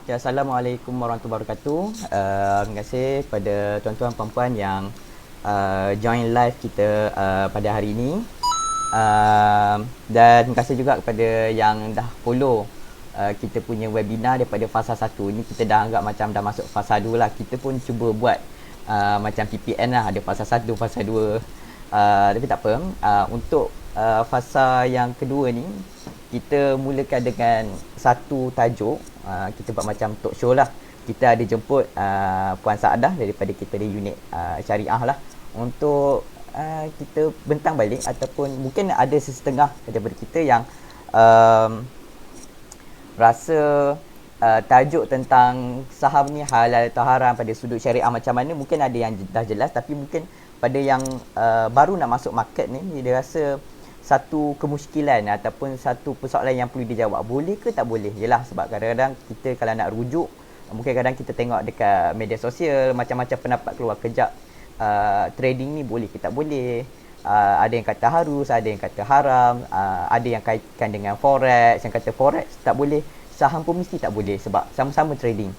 Ya, Assalamualaikum warahmatullahi wabarakatuh. Terima kasih kepada tuan-tuan puan-puan yang join live kita pada hari ini. Dan terima kasih juga kepada yang dah follow kita punya webinar daripada fasa 1. Ini kita dah anggap macam dah masuk fasa 2 lah. Kita pun cuba buat macam PPN lah, ada fasa 1, fasa 2. Tapi tak apa. Untuk fasa yang kedua ni, kita mulakan dengan satu tajuk. Kita buat macam talk show lah. Kita ada jemput Puan Saadah daripada kita di unit syariah lah, untuk kita bentang balik, ataupun mungkin ada sesetengah daripada kita yang um, rasa tajuk tentang saham ni halal atau haram pada sudut syariah macam mana, mungkin ada yang dah jelas, tapi mungkin pada yang baru nak masuk market ni, dia rasa satu kemusykilan ataupun satu persoalan yang perlu dijawab, boleh ke tak boleh. Yelah, sebab kadang-kadang kita kalau nak rujuk, mungkin kadang kita tengok dekat media sosial macam-macam pendapat keluar kejap, trading ni boleh ke tak boleh. Ada yang kata harus, ada yang kata haram, ada yang kaitkan dengan forex, yang kata forex tak boleh, saham pun mesti tak boleh sebab sama-sama trading.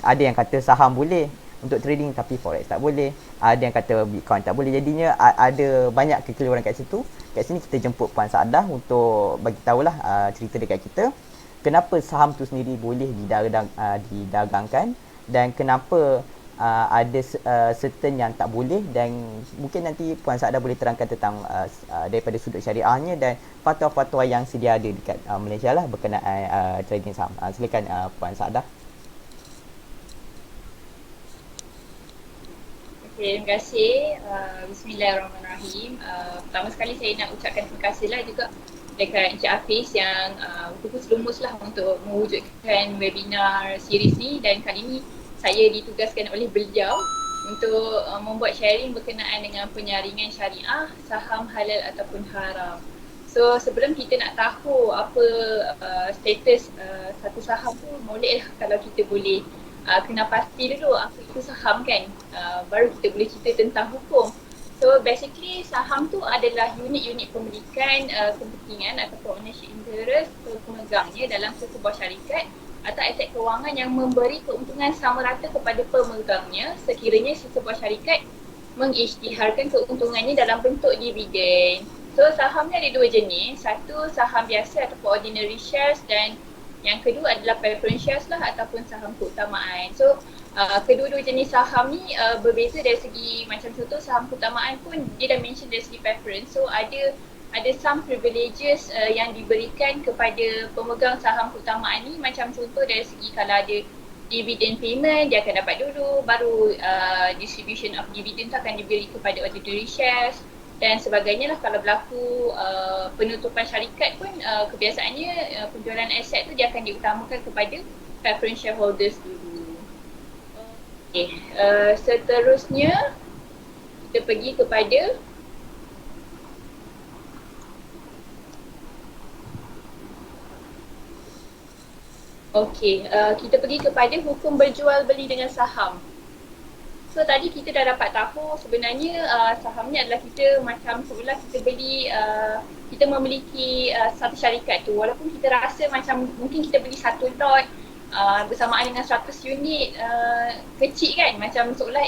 Ada yang kata saham boleh untuk trading tapi forex tak boleh. Ada yang kata bitcoin tak boleh. Jadinya ada banyak kekeliruan kat situ. Kat sini kita jemput Puan Saadah untuk bagi tahulah cerita dekat kita kenapa saham tu sendiri boleh didagangkan, dan kenapa ada certain yang tak boleh, dan mungkin nanti Puan Saadah boleh terangkan tentang daripada sudut syariahnya dan fatwa-fatwa yang sedia ada dekat Malaysia lah berkenaan trading saham. Silakan Puan Saadah. Okay, terima kasih. Bismillahirrahmanirrahim. Pertama sekali saya nak ucapkan terima kasih lah juga dekat Encik Hafiz yang berfokus lumus lah untuk mewujudkan webinar series ni, dan kali ni saya ditugaskan oleh beliau untuk membuat sharing berkenaan dengan penyaringan syariah, saham halal ataupun haram. So sebelum kita nak tahu apa status satu saham tu, boleh lah kalau kita boleh kena pasti dulu apa itu saham kan, baru kita boleh cerita tentang hukum. So basically saham tu adalah unit-unit pemilikan kepentingan ataupun ownership interest pemegangnya dalam sebuah syarikat atau aset kewangan yang memberi keuntungan sama rata kepada pemegangnya sekiranya sebuah syarikat mengisytiharkan keuntungannya dalam bentuk dividen. So saham ni ada dua jenis, satu saham biasa ataupun ordinary shares, dan yang kedua adalah preference shares lah ataupun saham keutamaan. So kedua-dua jenis saham ni berbeza dari segi, macam contoh saham keutamaan pun dia dah mention dari segi preference. So ada some privileges yang diberikan kepada pemegang saham keutamaan ni, macam contoh dari segi kalau ada dividend payment dia akan dapat dulu, baru distribution of dividend tu akan diberi kepada ordinary shares dan sebagainya lah. Kalau berlaku penutupan syarikat pun kebiasaannya penjualan aset tu dia akan diutamakan kepada preference shareholders dulu. Okay, seterusnya kita pergi kepada kita pergi kepada hukum berjual beli dengan saham. So tadi kita dah dapat tahu sebenarnya saham ni adalah kita macam seolah kita beli, kita memiliki satu syarikat tu, walaupun kita rasa macam mungkin kita beli satu lot bersamaan dengan 100 unit kecil kan, macam seolah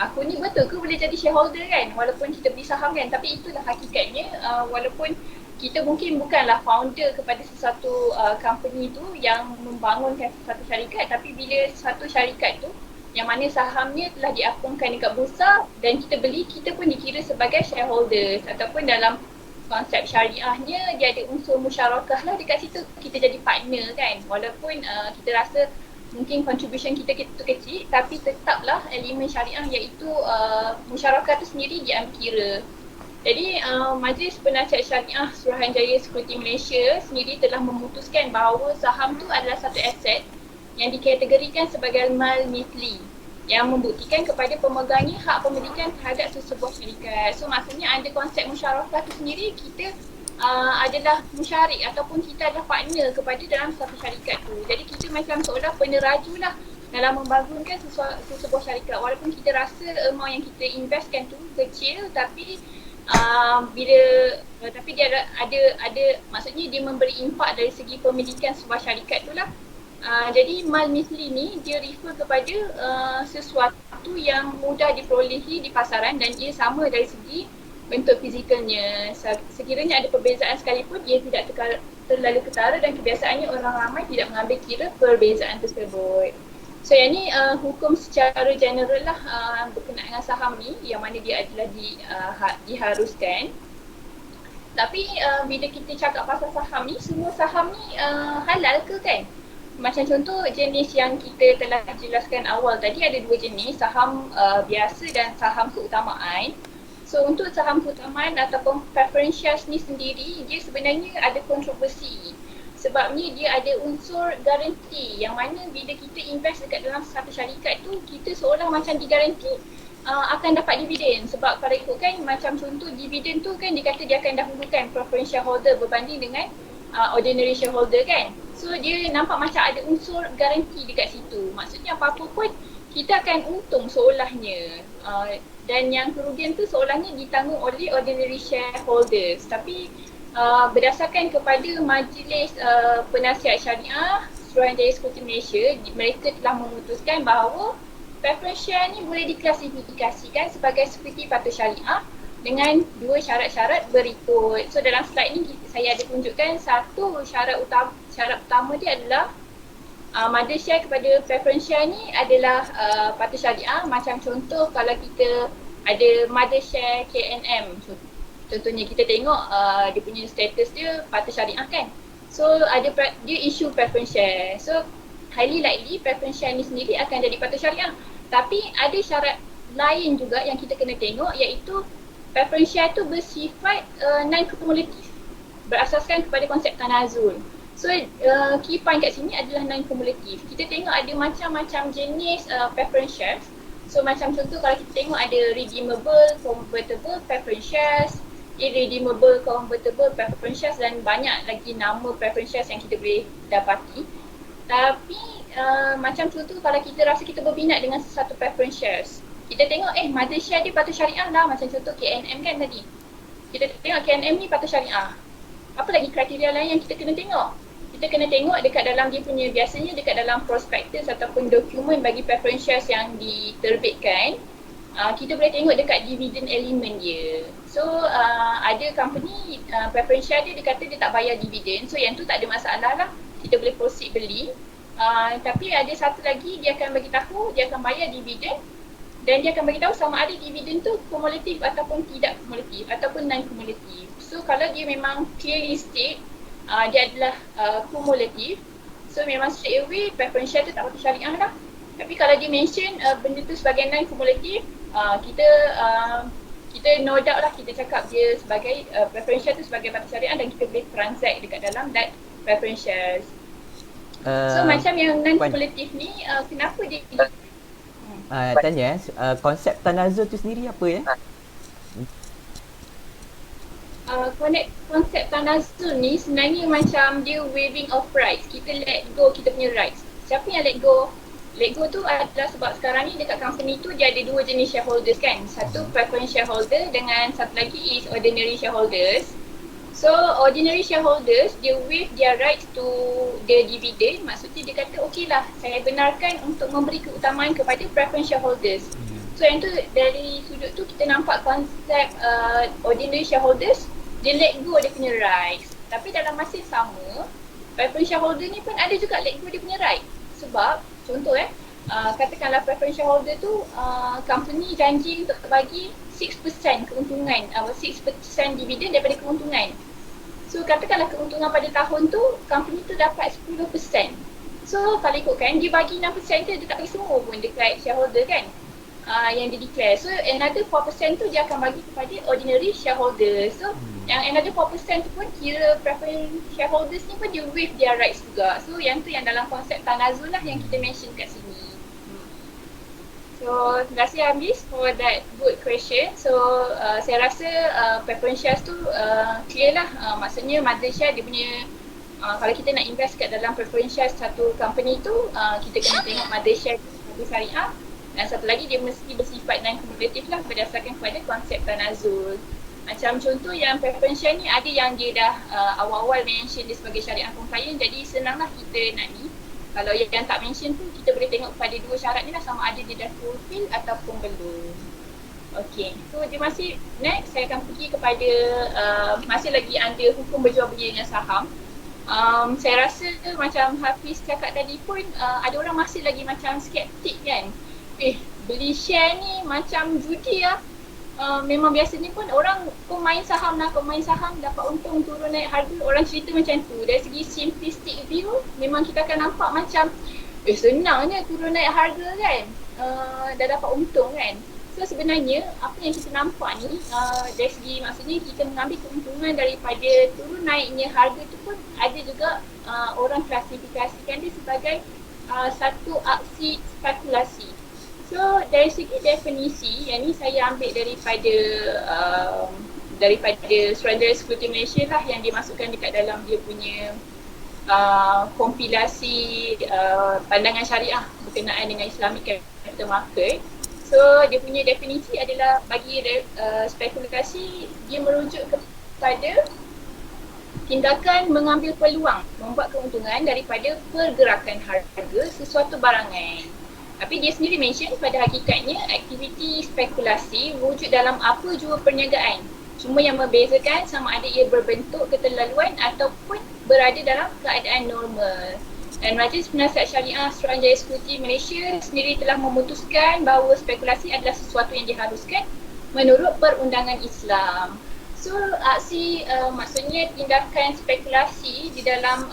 aku ni betul ke boleh jadi shareholder kan, walaupun kita beli saham kan. Tapi itulah hakikatnya, walaupun kita mungkin bukanlah founder kepada sesuatu company tu yang membangunkan sesuatu syarikat, tapi bila satu syarikat tu yang mana sahamnya telah diapungkan dekat bursa dan kita beli, kita pun dikira sebagai shareholders, ataupun dalam konsep syariahnya dia ada unsur musyarakah lah dekat situ, kita jadi partner kan. Walaupun kita rasa mungkin contribution kita tu kecil, tapi tetaplah elemen syariah iaitu musyarakah tu sendiri diambil kira. Jadi Majlis Penasihat Syariah Suruhanjaya Sekuti Malaysia sendiri telah memutuskan bahawa saham tu adalah satu aset yang dikategorikan sebagai mal mithli yang membuktikan kepada pemegangnya hak pemilikan terhadap sesebuah syarikat. So maksudnya ada konsep musyarakah tu sendiri, kita adalah musyarik ataupun kita adalah partner kepada dalam satu syarikat tu. Jadi kita macam seolah peneraju lah dalam membangunkan sesebuah syarikat, walaupun kita rasa amount yang kita investkan tu kecil, tapi tapi dia ada maksudnya dia memberi impak dari segi pemilikan sebuah syarikat tu lah. Jadi mal misli ni dia refer kepada sesuatu yang mudah diperolehi di pasaran dan ia sama dari segi bentuk fizikalnya. Sekiranya ada perbezaan sekalipun, ia tidak terlalu ketara dan kebiasaannya orang ramai tidak mengambil kira perbezaan tersebut. So yang ni hukum secara general lah berkenaan dengan saham ni, yang mana dia adalah diharuskan. Tapi bila kita cakap pasal saham ni, semua saham ni halal ke kan? Macam contoh jenis yang kita telah jelaskan awal tadi, ada dua jenis, saham biasa dan saham keutamaan. So untuk saham keutamaan ataupun preference shares ni sendiri, dia sebenarnya ada kontroversi. Sebabnya dia ada unsur garanti, yang mana bila kita invest dekat dalam satu syarikat tu, kita seolah macam digaranti akan dapat dividen. Sebab kalau ikutkan macam contoh dividen tu kan, dia kata dia akan dahulukan preference shareholder berbanding dengan ordinary shareholder kan. So dia nampak macam ada unsur garanti dekat situ. Maksudnya apa-apa pun kita akan untung seolahnya. Dan yang kerugian tu seolahnya ditanggung oleh ordinary shareholders. Tapi berdasarkan kepada Majlis Penasihat Syariah Suruhanjaya Sekutu Malaysia, mereka telah memutuskan bahawa preference share ni boleh diklasifikasikan sebagai sekuti patuh syariah dengan dua syarat-syarat berikut. So dalam slide ni saya ada tunjukkan satu syarat utama dia adalah mother share kepada preference share ni adalah patuh syariah. Macam contoh kalau kita ada mother share KNM, contohnya kita tengok dia punya status dia patuh syariah kan. So dia issue preference share. So highly likely preference share ni sendiri akan jadi patuh syariah. Tapi ada syarat lain juga yang kita kena tengok, iaitu preference share tu bersifat non-kumulatif, berasaskan kepada konsep tanazul. So key point kat sini adalah non-kumulatif. Kita tengok ada macam-macam jenis preference shares. So macam contoh kalau kita tengok ada redeemable, convertible preference shares, irredeemable, convertible preference shares dan banyak lagi nama preference shares yang kita boleh dapati. Tapi macam contoh kalau kita rasa kita berminat dengan sesuatu preference shares, kita tengok mother share dia patuh syariah lah. Macam contoh KNM kan tadi, kita tengok KNM ni patuh syariah. Apa lagi kriteria lain yang kita kena tengok? Kita kena tengok dekat dalam dia punya, biasanya dekat dalam prospektus ataupun dokumen bagi preference shares yang diterbitkan, kita boleh tengok dekat dividend element dia. So ada company preference share dia kata dia tak bayar dividen. So yang tu tak ada masalah lah, kita boleh proceed beli. Tapi ada satu lagi, dia akan bagi tahu dia akan bayar dividen dan dia akan bagi tahu sama ada dividen tu kumulatif ataupun tidak kumulatif ataupun non kumulatif. So kalau dia memang clearly state dia adalah kumulatif, so memang straight away preference share tu tak patut syariah lah. Tapi kalau dia mention benda tu sebagai non kumulatif, kita no doubt lah, kita cakap dia sebagai preference share tu sebagai patut syariah dan kita boleh transact dekat dalam that preference shares. So macam yang non-kumulatif ni, kenapa dia tanya konsep tanazul tu sendiri apa ya? Konsep tanazul ni sebenarnya macam dia waiving of rights. Kita let go kita punya rights. Siapa yang let go? Let go tu adalah sebab sekarang ni dekat company tu dia ada dua jenis shareholders kan. Satu preference shareholder dengan satu lagi is ordinary shareholders. So ordinary shareholders dia waive their rights to the dividend. Maksudnya dia kata okey lah, saya benarkan untuk memberi keutamaan kepada preference shareholders. So yang tu dari sudut tu kita nampak konsep ordinary shareholders dia let go dia punya rights. Tapi dalam masa yang sama, preference shareholder ni pun ada juga let go dia punya right. Sebab contoh katakanlah preference shareholder tu company janji untuk bagi 6% keuntungan, 6% dividen daripada keuntungan. So katakanlah keuntungan pada tahun tu company tu dapat 10%. So kalau ikutkan dia bagi 6% tu, dia tak bagi semua pun dekat shareholder kan, yang dia declare. So another 4% tu dia akan bagi kepada ordinary shareholder. So yang another 4% tu pun kira preference shareholders ni pun dia waive their rights juga. So yang tu yang dalam konsep tanazul lah yang kita mention kat sini. So terima kasih Hamis for that good question. So saya rasa preference shares tu clear lah. Maksudnya mother share dia punya, kalau kita nak invest kat dalam preference shares satu company tu, kita kena tengok mother share tu syariah. Dan satu lagi dia mesti bersifat non-kumulatif lah berdasarkan kepada konsep tanazul. Macam contoh yang preference share ni ada yang dia dah awal-awal mention dia sebagai syariah compliant, jadi senanglah kita nak ni. Kalau yang tak mention tu kita boleh tengok pada dua syarat ni lah, sama ada dia dah fulfill ataupun belum. Okay, so dia masih next saya akan pergi kepada masih lagi under hukum berjual beli dengan saham. Saya rasa macam Hafiz cakap tadi pun ada orang masih lagi macam skeptik kan. Beli share ni macam judi lah. Memang biasanya pun orang pemain saham dapat untung turun naik harga, orang cerita macam tu. Dari segi simplistic view memang kita akan nampak macam senangnya turun naik harga kan, dah dapat untung kan. So sebenarnya apa yang kita nampak ni dari segi maksudnya kita mengambil keuntungan daripada turun naiknya harga tu pun ada juga orang klasifikasikan dia sebagai satu aksi spekulasi. So dari segi definisi, yang ni saya ambil daripada Suruhanjaya Sekutu Malaysia lah, yang dimasukkan dekat dalam dia punya kompilasi pandangan syariah berkenaan dengan Islamic Capital Market. So dia punya definisi adalah bagi spekulasi, dia merujuk kepada tindakan mengambil peluang membuat keuntungan daripada pergerakan harga sesuatu barangan. Tapi dia sendiri mention pada hakikatnya aktiviti spekulasi wujud dalam apa jua perniagaan. Cuma yang membezakan sama ada ia berbentuk keterlaluan ataupun berada dalam keadaan normal. Dan Majlis Penasihat Syariah Suruhanjaya Sekutu Malaysia sendiri telah memutuskan bahawa spekulasi adalah sesuatu yang diharuskan menurut perundangan Islam. So aksi maksudnya tindakan spekulasi di dalam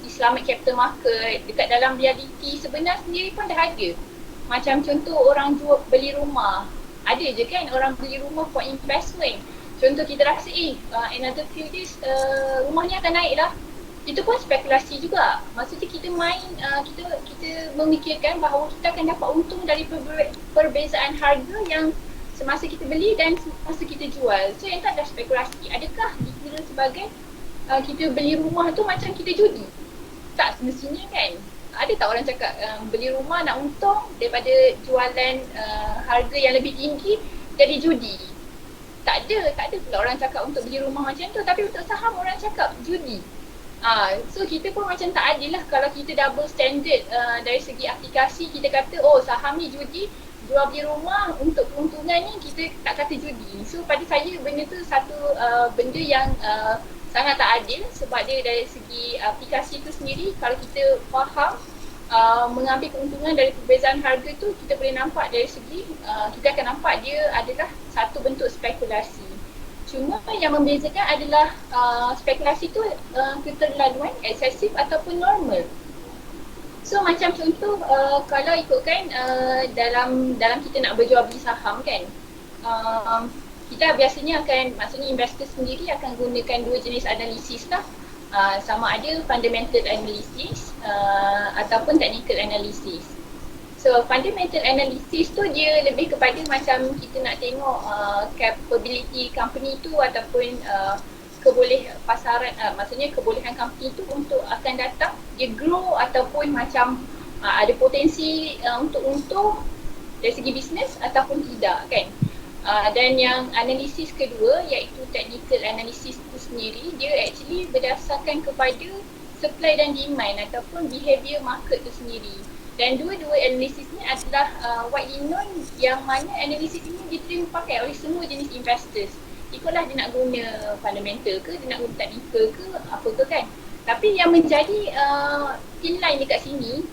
Islamic Capital Market dekat dalam realiti sebenar sendiri pun dah ada. Macam contoh orang beli rumah. Ada je kan orang beli rumah for investment. Contoh kita rasa another few days rumahnya akan naik lah. Itu pun spekulasi juga. Maksudnya kita kita memikirkan bahawa kita akan dapat untung dari perbezaan harga yang semasa kita beli dan semasa kita jual. So yang tak ada spekulasi. Adakah dikira sebagai kita beli rumah tu macam kita judi? Tak semestinya kan. Ada tak orang cakap beli rumah nak untung daripada jualan harga yang lebih tinggi jadi judi? Tak ada pula orang cakap untuk beli rumah macam tu. Tapi untuk saham orang cakap judi. So kita pun macam tak adil lah kalau kita double standard dari segi aplikasi. Kita kata saham ni judi, jual beli rumah untuk keuntungan ni kita tak kata judi. So pada saya benda tu satu benda yang sangat tak adil, sebab dia dari segi aplikasi tu sendiri kalau kita faham mengambil keuntungan dari perbezaan harga tu, kita boleh nampak dari segi kita akan nampak dia adalah satu bentuk spekulasi. Cuma yang membezakan adalah spekulasi tu keterlaluan, eksesif ataupun normal. So macam contoh kalau ikutkan dalam kita nak berjual beli saham kan, kita biasanya akan, maksudnya investor sendiri akan gunakan dua jenis analisis lah. Sama ada fundamental analysis ataupun technical analysis. So fundamental analysis tu dia lebih kepada macam kita nak tengok capability company tu ataupun maksudnya kebolehan company tu untuk akan datang dia grow ataupun macam ada potensi untuk untung dari segi bisnes ataupun tidak kan. Dan yang analisis kedua iaitu technical analysis tu sendiri, dia actually berdasarkan kepada supply dan demand ataupun behavior market tu sendiri. Dan dua-dua analisis ni adalah widely known, yang mana analisis ini diterima pakai oleh semua jenis investors. Ikutlah dia nak guna fundamental ke, dia nak guna technical ke, apa ke kan. Tapi yang menjadi inline dekat sini,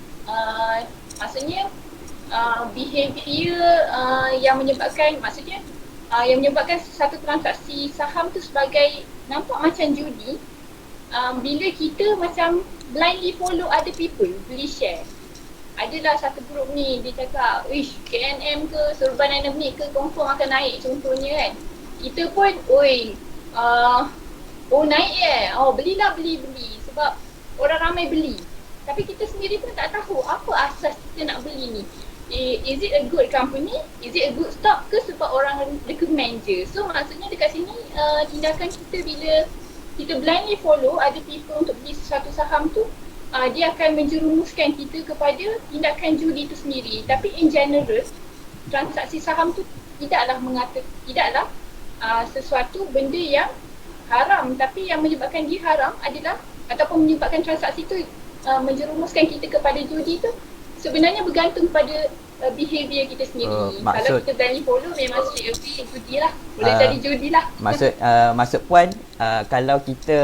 maksudnya behavior yang menyebabkan, yang menyebabkan satu transaksi saham tu sebagai nampak macam judi, bila kita macam blindly follow other people beli share. Adalah satu grup ni dia cakap, KNM ke Sorban Dynamic ke confirm akan naik contohnya kan. Kita pun naik belilah beli sebab orang ramai beli. Tapi kita sendiri pun tak tahu apa asas kita nak beli ni. Is it a good company? Is it a good stock ke sebab orang recommend je? So maksudnya dekat sini tindakan kita bila kita blindly follow other people untuk beli sesuatu saham tu, dia akan menjerumuskan kita kepada tindakan judi itu sendiri. Tapi in general, transaksi saham tu tidaklah sesuatu benda yang haram. Tapi yang menyebabkan dia haram adalah, ataupun menyebabkan transaksi tu menjerumuskan kita kepada judi tu sebenarnya bergantung pada behavior kita sendiri. Kalau kita berani follow memang straight away judi lah. Boleh jadi judi lah. Maksud Puan, kalau kita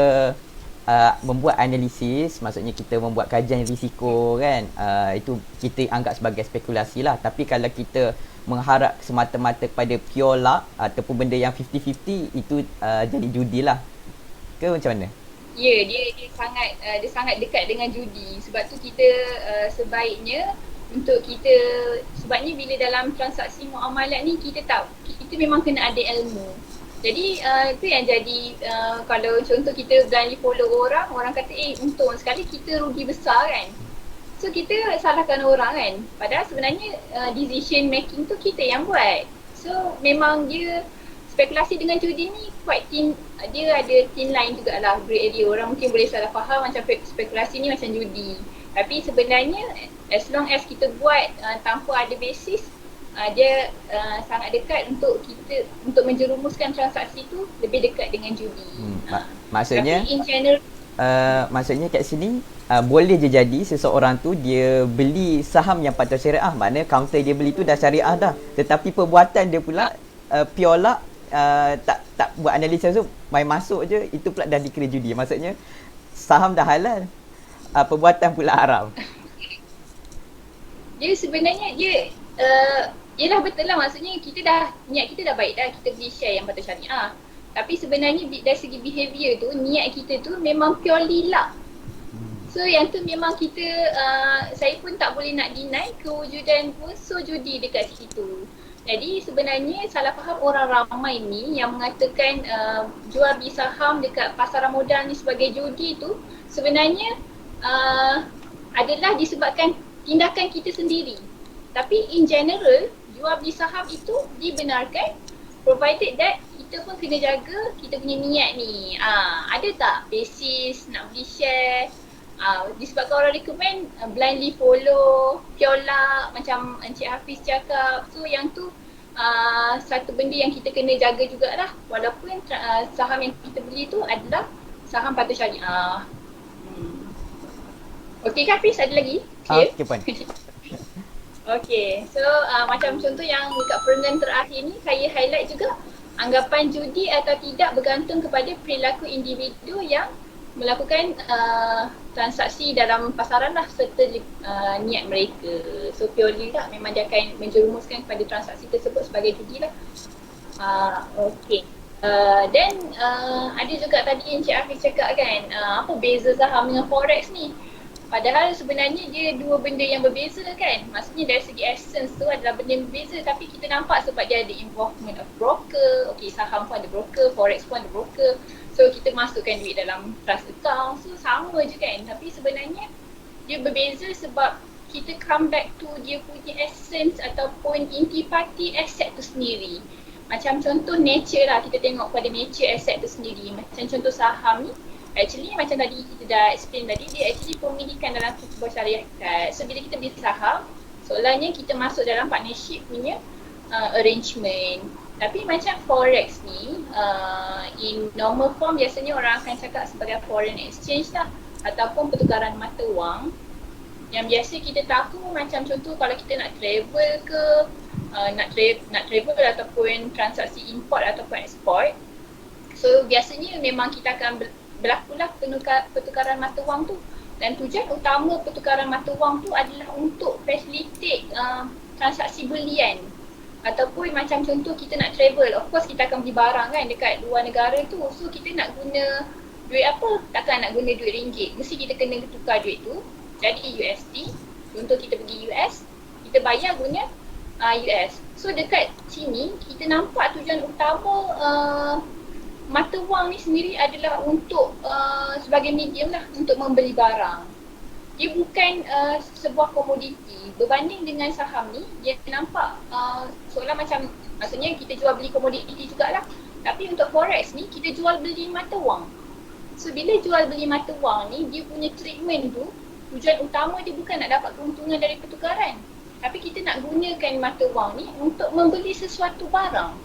membuat analisis, maksudnya kita membuat kajian risiko kan, itu kita anggap sebagai spekulasi lah. Tapi kalau kita mengharap semata-mata pada pure luck ataupun benda yang 50-50, itu jadi judi lah. Ke macam mana? Ya, dia sangat dekat dengan judi. Sebab tu kita sebaiknya untuk kita, sebabnya bila dalam transaksi muamalat ni kita memang kena ada ilmu. Jadi itu yang jadi kalau contoh kita blindly follow orang kata untung sekali, kita rugi besar kan. So kita salahkan orang kan. Padahal sebenarnya decision making tu kita yang buat. So memang dia spekulasi dengan judi ni quite thin, dia ada thin line jugalah grey area. Orang mungkin boleh salah faham macam spekulasi ni macam judi. Tapi sebenarnya as long as kita buat tanpa ada basis, dia sangat dekat untuk kita untuk menjerumuskan transaksi tu lebih dekat dengan judi. Maksudnya tapi in general maksudnya kat sini boleh je jadi seseorang tu dia beli saham yang patuh syariah, maknanya counter dia beli tu dah syariah dah, tetapi perbuatan dia pula pure luck, tak buat analisis tu, main masuk je, itu pula dah dikira judi. Maksudnya saham dah halal, perbuatan pula haram. Dia sebenarnya dia yelah betul lah, maksudnya niat kita dah baik dah, kita beli share yang patut syariah. Tapi sebenarnya dari segi behavior tu, niat kita tu memang purely luck. So yang tu memang kita, saya pun tak boleh nak deny kewujudan unsur judi dekat situ. Jadi sebenarnya salah faham orang ramai ni yang mengatakan jual beli saham dekat pasaran modal ni sebagai judi tu sebenarnya adalah disebabkan tindakan kita sendiri. Tapi in general, jual beli saham itu dibenarkan provided that kita pun kena jaga kita punya niat ni. Ada tak basis nak beli share? Disebabkan orang recommend blindly follow, pure luck macam Encik Hafiz cakap. So yang tu satu benda yang kita kena jaga jugalah, walaupun saham yang kita beli tu adalah saham patuh syariah. Okey ke Hafiz, ada lagi? Okey Puan. Okey, so macam contoh yang dekat perenggan terakhir ni saya highlight juga, anggapan judi atau tidak bergantung kepada perilaku individu yang melakukan transaksi dalam pasaran lah serta niat mereka. So purely lah memang dia akan menjerumuskan kepada transaksi tersebut sebagai judi lah. Okay. Dan ada juga tadi Encik Hafiz cakap kan, apa beza saham dengan forex ni? Padahal sebenarnya dia dua benda yang berbeza kan. Maksudnya dari segi essence tu adalah benda yang berbeza, tapi kita nampak sebab dia ada involvement of broker. Okay, saham pun ada broker, forex pun ada broker. So kita masukkan duit dalam trust account, so sama je kan. Tapi sebenarnya dia berbeza sebab kita come back to dia punya essence ataupun intipati aset tu sendiri. Macam contoh nature lah, kita tengok pada nature aset tu sendiri. Macam contoh saham ni, actually macam tadi kita dah explain tadi, dia actually pemilikan dalam sebuah syarikat. So bila kita beli saham, seolahnya kita masuk dalam partnership punya arrangement. Tapi macam forex ni, in normal form biasanya orang akan cakap sebagai foreign exchange lah, ataupun pertukaran mata wang. Yang biasa kita tahu macam contoh kalau kita nak travel ke, nak travel ataupun transaksi import ataupun export. So biasanya memang kita akan berlakulah pertukaran mata wang tu. Dan tujuan utama pertukaran mata wang tu adalah untuk facilitate transaksi belian. Ataupun macam contoh kita nak travel, of course kita akan beli barang kan dekat luar negara tu. So kita nak guna duit apa? Takkan nak guna duit ringgit. Mesti kita kena tukar duit tu jadi USD. Contoh kita pergi US, kita bayar guna US. So dekat sini kita nampak tujuan utama mata wang ni sendiri adalah untuk sebagai medium lah untuk membeli barang. Dia bukan sebuah komoditi. Berbanding dengan saham ni, dia nampak seolah macam, maksudnya kita jual beli komoditi jugalah. Tapi untuk forex ni, kita jual beli mata wang. So bila jual beli mata wang ni, dia punya treatment tu, tujuan utama dia bukan nak dapat keuntungan dari pertukaran. Tapi kita nak gunakan mata wang ni untuk membeli sesuatu barang.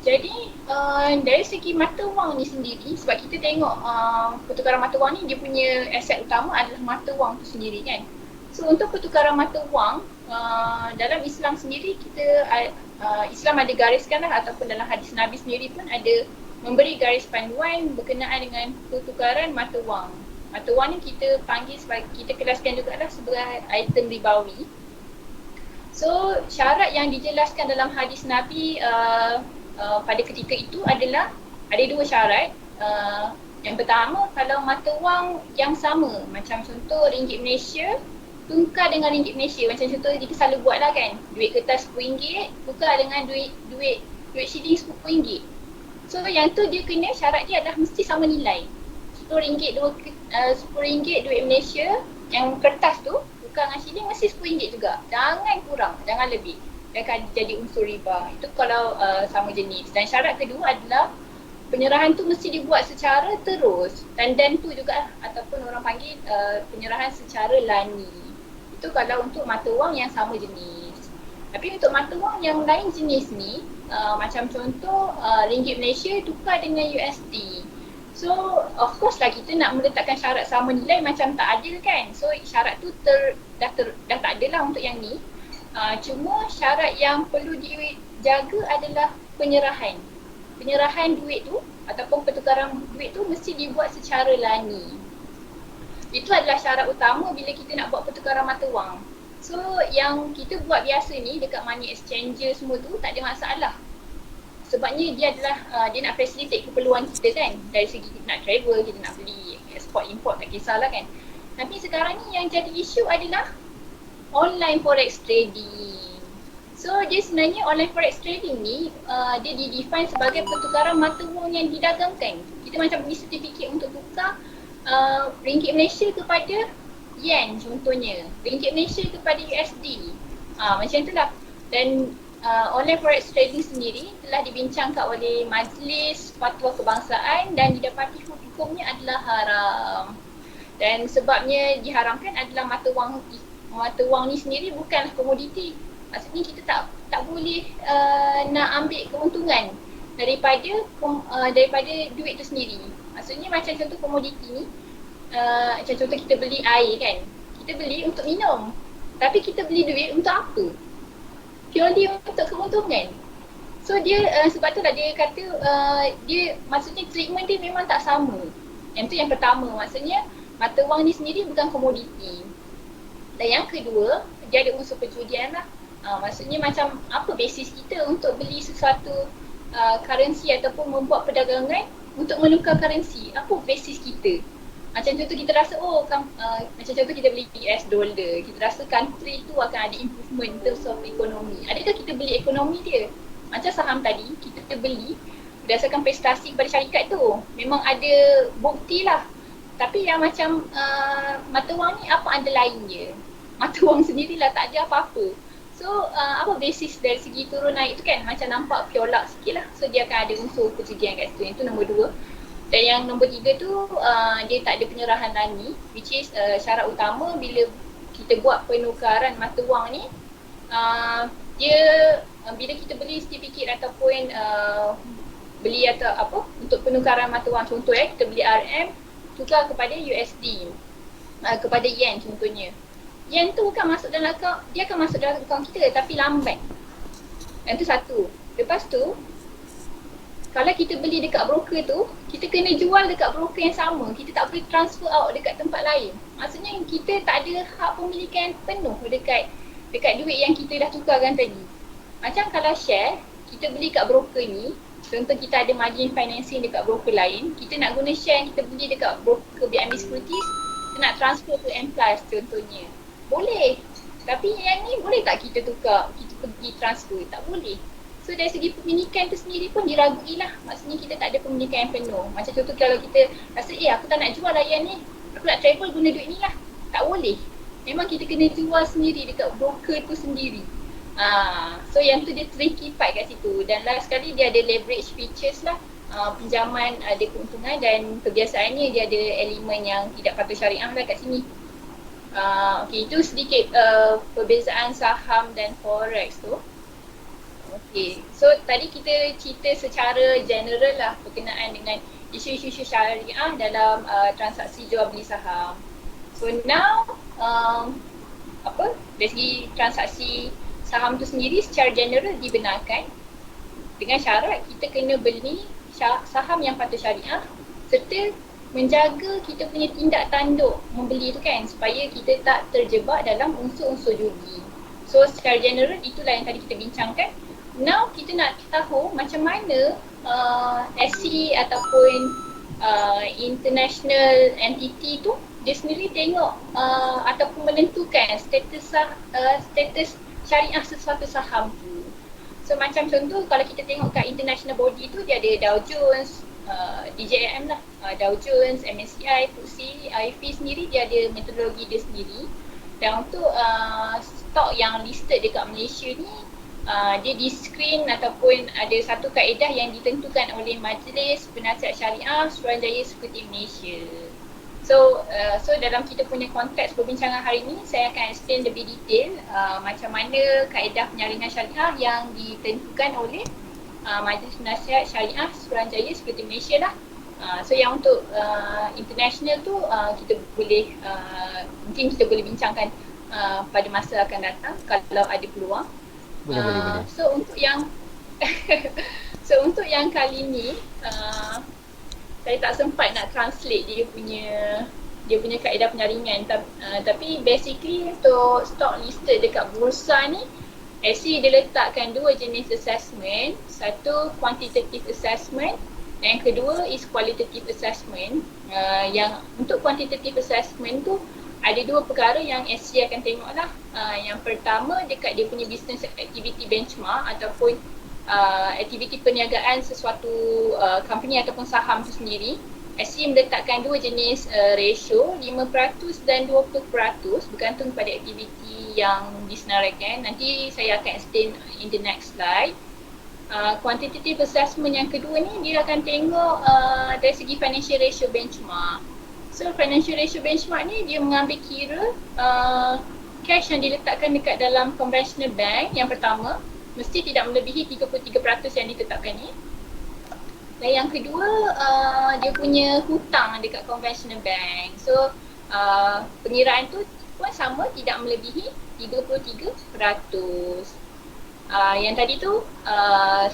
Jadi dari segi mata wang ni sendiri, sebab kita tengok pertukaran mata wang ni dia punya aset utama adalah mata wang tu sendiri kan. So untuk pertukaran mata wang dalam Islam sendiri kita Islam ada gariskan lah, ataupun dalam hadis Nabi sendiri pun ada memberi garis panduan berkenaan dengan pertukaran mata wang. Mata wang ni kita panggil sebagai, kita kelaskan juga lah sebagai item ribawi. So syarat yang dijelaskan dalam hadis Nabi pada ketika itu adalah ada dua syarat. Yang pertama, kalau mata wang yang sama, macam contoh ringgit Malaysia tukar dengan ringgit Malaysia, macam contoh kita selalu buat lah kan, duit kertas RM10 tukar dengan duit shilling RM10. So yang tu dia kena, syarat dia adalah mesti sama nilai. RM10 duit Malaysia yang kertas tu tukar dengan shilling mesti RM10 juga. Jangan kurang, jangan lebih. Dia akan jadi unsur riba. Itu kalau sama jenis. Dan syarat kedua adalah penyerahan tu mesti dibuat secara terus. Dan tu juga, ataupun orang panggil penyerahan secara lani. Itu kalau untuk mata wang yang sama jenis. Tapi untuk mata wang yang lain jenis ni, macam contoh ringgit Malaysia tukar dengan USD. So of course lah kita nak meletakkan syarat sama nilai macam tak adil kan. So syarat tu dah tak ada lah untuk yang ni. Cuma syarat yang perlu dijaga adalah penyerahan. Penyerahan duit tu ataupun pertukaran duit tu mesti dibuat secara lani. Itu adalah syarat utama bila kita nak buat pertukaran mata wang. So yang kita buat biasa ni dekat money exchanger semua tu tak ada masalah. Sebabnya dia adalah dia nak facilitate keperluan kita kan. Dari segi kita nak travel, kita nak beli export import, tak kisahlah kan. Tapi sekarang ni yang jadi isu adalah online forex trading. So dia sebenarnya online forex trading ni dia didefine sebagai pertukaran mata wang yang didagangkan. Kita macam beli sertifikat untuk tukar ringgit Malaysia kepada yen contohnya, ringgit Malaysia kepada USD. Macam itulah. Dan online forex trading sendiri telah dibincangkan oleh Majlis Fatwa Kebangsaan dan didapati hukumnya adalah haram. Dan sebabnya diharamkan adalah mata wang ni sendiri bukanlah komoditi. Maksudnya kita tak boleh nak ambil keuntungan daripada duit tu sendiri. Maksudnya macam contoh komoditi ni, macam contoh kita beli air kan, kita beli untuk minum, tapi kita beli duit untuk apa? Purely untuk keuntungan. So dia sebab tu lah dia kata dia maksudnya treatment dia memang tak sama. Yang tu yang pertama, maksudnya mata wang ni sendiri bukan komoditi. Dan yang kedua, dia ada unsur perjudian lah. Maksudnya macam apa basis kita untuk beli sesuatu currency ataupun membuat perdagangan untuk menukar currency? Apa basis kita? Macam contoh kita rasa macam contoh kita beli US dollar, kita rasa country tu akan ada improvement in terms of ekonomi. Adakah kita beli ekonomi dia? Macam saham tadi, kita beli berdasarkan prestasi kepada syarikat tu. Memang ada bukti lah. Tapi yang macam mata wang ni apa underlying dia? Mata wang sendirilah tak ada apa-apa. So apa basis dari segi turun naik tu kan macam nampak piolak sikit lah. So dia akan ada unsur perjudian kat situ. Yang tu nombor 2. Dan yang nombor 3 tu dia tak ada penyerahan lani, which is syarat utama bila kita buat penukaran mata wang ni, dia bila kita beli sertifikat ataupun beli atau apa untuk penukaran mata wang, contoh kita beli RM tukar kepada USD, kepada yen contohnya. Yen tu bukan masuk dalam akaun, dia akan masuk dalam akaun kita tapi lambat. Yang tu satu. Lepas tu kalau kita beli dekat broker tu, kita kena jual dekat broker yang sama. Kita tak boleh transfer out dekat tempat lain. Maksudnya kita tak ada hak pemilikan penuh dekat duit yang kita dah tukarkan tadi. Macam kalau share, kita beli kat broker ni, contoh kita ada margin financing dekat broker lain, kita nak guna share yang kita beli dekat broker BNB Securities, kita nak transfer to M Plus contohnya. Boleh. Tapi yang ni boleh tak kita tukar, kita pergi transfer? Tak boleh. So dari segi pemilikan tu sendiri pun diragui lah. Maksudnya kita tak ada pemilikan yang penuh. Macam contoh kalau kita rasa aku tak nak jual layan ni, aku nak travel guna duit ni lah. Tak boleh. Memang kita kena jual sendiri dekat broker tu sendiri. So yang tu dia tricky part kat situ. Dan last sekali dia ada leverage features lah. Pinjaman ada keuntungan dan kebiasaannya dia ada elemen yang tidak patuh syariah lah kat sini. Okay, itu sedikit perbezaan saham dan forex tu. Okay. So tadi kita cerita secara general lah berkenaan dengan isu-isu syariah dalam transaksi jual beli saham. So now dari segi transaksi saham tu sendiri secara general dibenarkan dengan syarat kita kena beli saham yang patut syariah serta menjaga kita punya tindak tanduk membeli tu kan, supaya kita tak terjebak dalam unsur-unsur judi. So secara general itulah yang tadi kita bincangkan. Now kita nak tahu macam mana SC ataupun international entity tu dia sendiri tengok ataupun menentukan status syariah sesuatu saham tu. So macam contoh kalau kita tengok kat international body tu dia ada Dow Jones, DJIM lah, Dow Jones, MSCI, FTSE, IFE sendiri dia ada metodologi dia sendiri. Dan untuk stok yang listed dekat Malaysia ni dia di-screen ataupun ada satu kaedah yang ditentukan oleh Majlis Penasihat Syariah Suruhanjaya Sekuti Malaysia. So dalam kita punya konteks perbincangan hari ini, saya akan explain lebih detail macam mana kaedah penyaringan syariah yang ditentukan oleh Majlis Penasihat Syariah Suruhanjaya Sekuti Malaysia lah. So yang untuk international tu kita boleh mungkin kita boleh bincangkan pada masa akan datang kalau ada peluang. Boleh. So untuk yang untuk yang kali ni saya tak sempat nak translate dia punya kaedah penyaringan, tapi basically untuk stock listed dekat bursa ni SC dia letakkan dua jenis assessment, satu quantitative assessment dan yang kedua is qualitative assessment. Yang untuk quantitative assessment tu ada dua perkara yang SC akan tengok lah. Yang pertama dekat dia punya business activity benchmark ataupun aktiviti perniagaan sesuatu company ataupun saham tu sendiri. SC meletakkan dua jenis ratio, 5% dan 20% bergantung pada aktiviti yang disenaraikan. Nanti saya akan explain in the next slide. Quantitative assessment yang kedua ni dia akan tengok dari segi financial ratio benchmark. So financial ratio benchmark ni dia mengambil kira cash yang diletakkan dekat dalam conventional bank yang pertama mesti tidak melebihi 33% yang ditetapkan ni. Dan yang kedua dia punya hutang dekat conventional bank. So pengiraan tu pun sama, tidak melebihi 33%. Yang tadi tu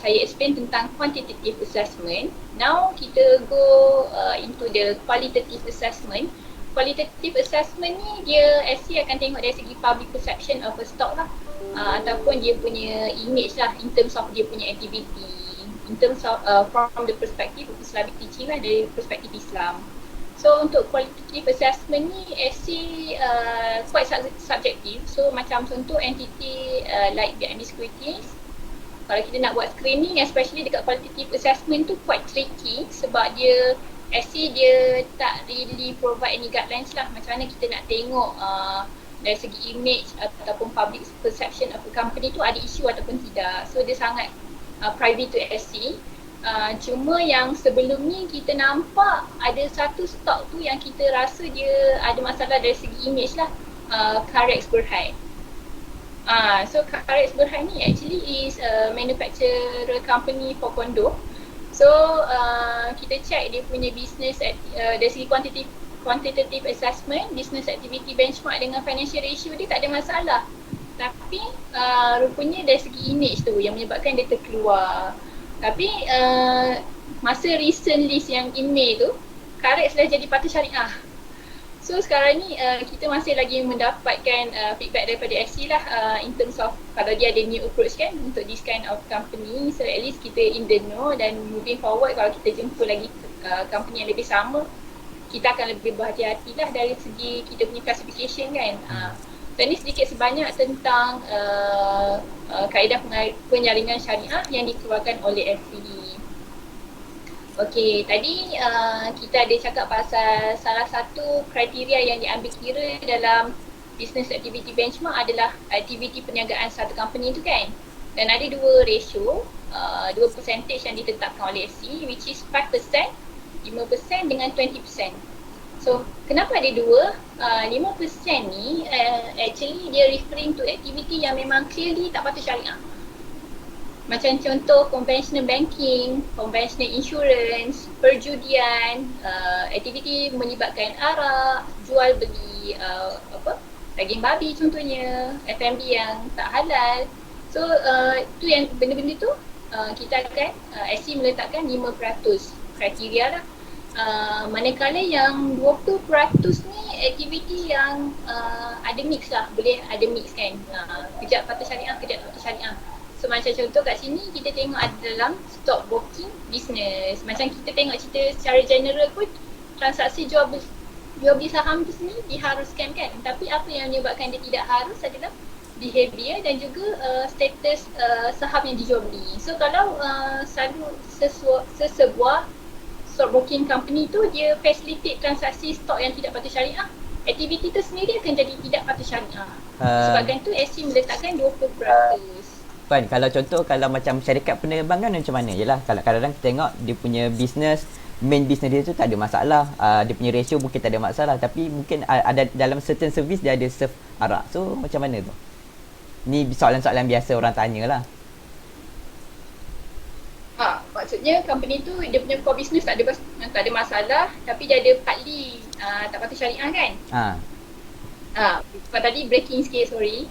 saya explain tentang quantitative assessment. Now kita go into the qualitative assessment. Qualitative assessment ni dia SC akan tengok dari segi public perception of a stock lah, ataupun dia punya image lah in terms of dia punya activity, in terms of from the perspective of Islamic teaching lah, dari perspektif Islam. So untuk qualitative assessment ni SC quite subjective. So macam contoh entity like BNB Securities, kalau kita nak buat screening especially dekat qualitative assessment tu quite tricky sebab dia SC dia tak really provide any guidelines lah macam mana kita nak tengok dari segi image ataupun public perception of a company tu ada isu ataupun tidak. So dia sangat private to SC. Cuma yang sebelum ni kita nampak ada satu stok tu yang kita rasa dia ada masalah dari segi image lah, Carex Berhad. So Carex Berhad ni actually is a manufacturer company for condo. So kita check dia punya business dari segi quantitative assessment, business activity benchmark dengan financial ratio dia tak ada masalah. Tapi rupanya dari segi image tu yang menyebabkan dia terkeluar. Tapi masa recent list yang in May tu, Carex dah jadi patut syariah. So sekarang ni kita masih lagi mendapatkan feedback daripada SC lah in terms of kalau dia ada new approach kan untuk this kind of company. So at least kita in the know dan moving forward kalau kita jumpa lagi company yang lebih sama, kita akan lebih berhati-hati lah dari segi kita punya classification kan. Dan ni sedikit sebanyak tentang kaedah penyaringan syariah yang dikeluarkan oleh FPD. Okey, tadi kita ada cakap pasal salah satu kriteria yang diambil kira dalam business activity benchmark adalah aktiviti perniagaan satu company tu kan. Dan ada dua ratio, dua percentage yang ditetapkan oleh SC which is 5%, 5% dengan 20%. So, kenapa ada dua? 5% ni actually dia referring to activity yang memang clearly tak patut syariah. Macam contoh conventional banking, conventional insurance, perjudian, aktiviti melibatkan arak, jual beli daging babi contohnya, F&B yang tak halal. So tu yang benda-benda tu kita akan SC meletakkan 5% kriteria lah. Manakala yang 20% ni aktiviti yang ada mix lah, boleh ada mix kan, kejap patut syariah, kejap patut syariah. So macam contoh kat sini kita tengok ada dalam stock broking business. Macam kita tengok cerita secara general pun transaksi jual beli saham tu sendiri diharuskan kan. Tapi apa yang menyebabkan dia tidak harus adalah behavior dan juga status saham yang dijual beli. So kalau selalu sesebuah stock broking company tu dia facilitate transaksi stok yang tidak patut syariah, aktiviti tu sendiri akan jadi tidak patut syariah. Sebabkan tu SC meletakkan 20%. Kan kalau contoh kalau macam syarikat penerbangan macam mana? Yalah kalau kadang-kadang kita tengok dia punya business, main business dia tu tak ada masalah, dia punya ratio mungkin tak ada masalah, tapi mungkin ada dalam certain service dia ada serve arak. So macam mana tu? Ni soalan-soalan biasa orang tanyalah. Maksudnya company tu dia punya core business tak ada masalah, tapi dia ada partly tak patut syariah kan? Tadi breaking sikit, sorry.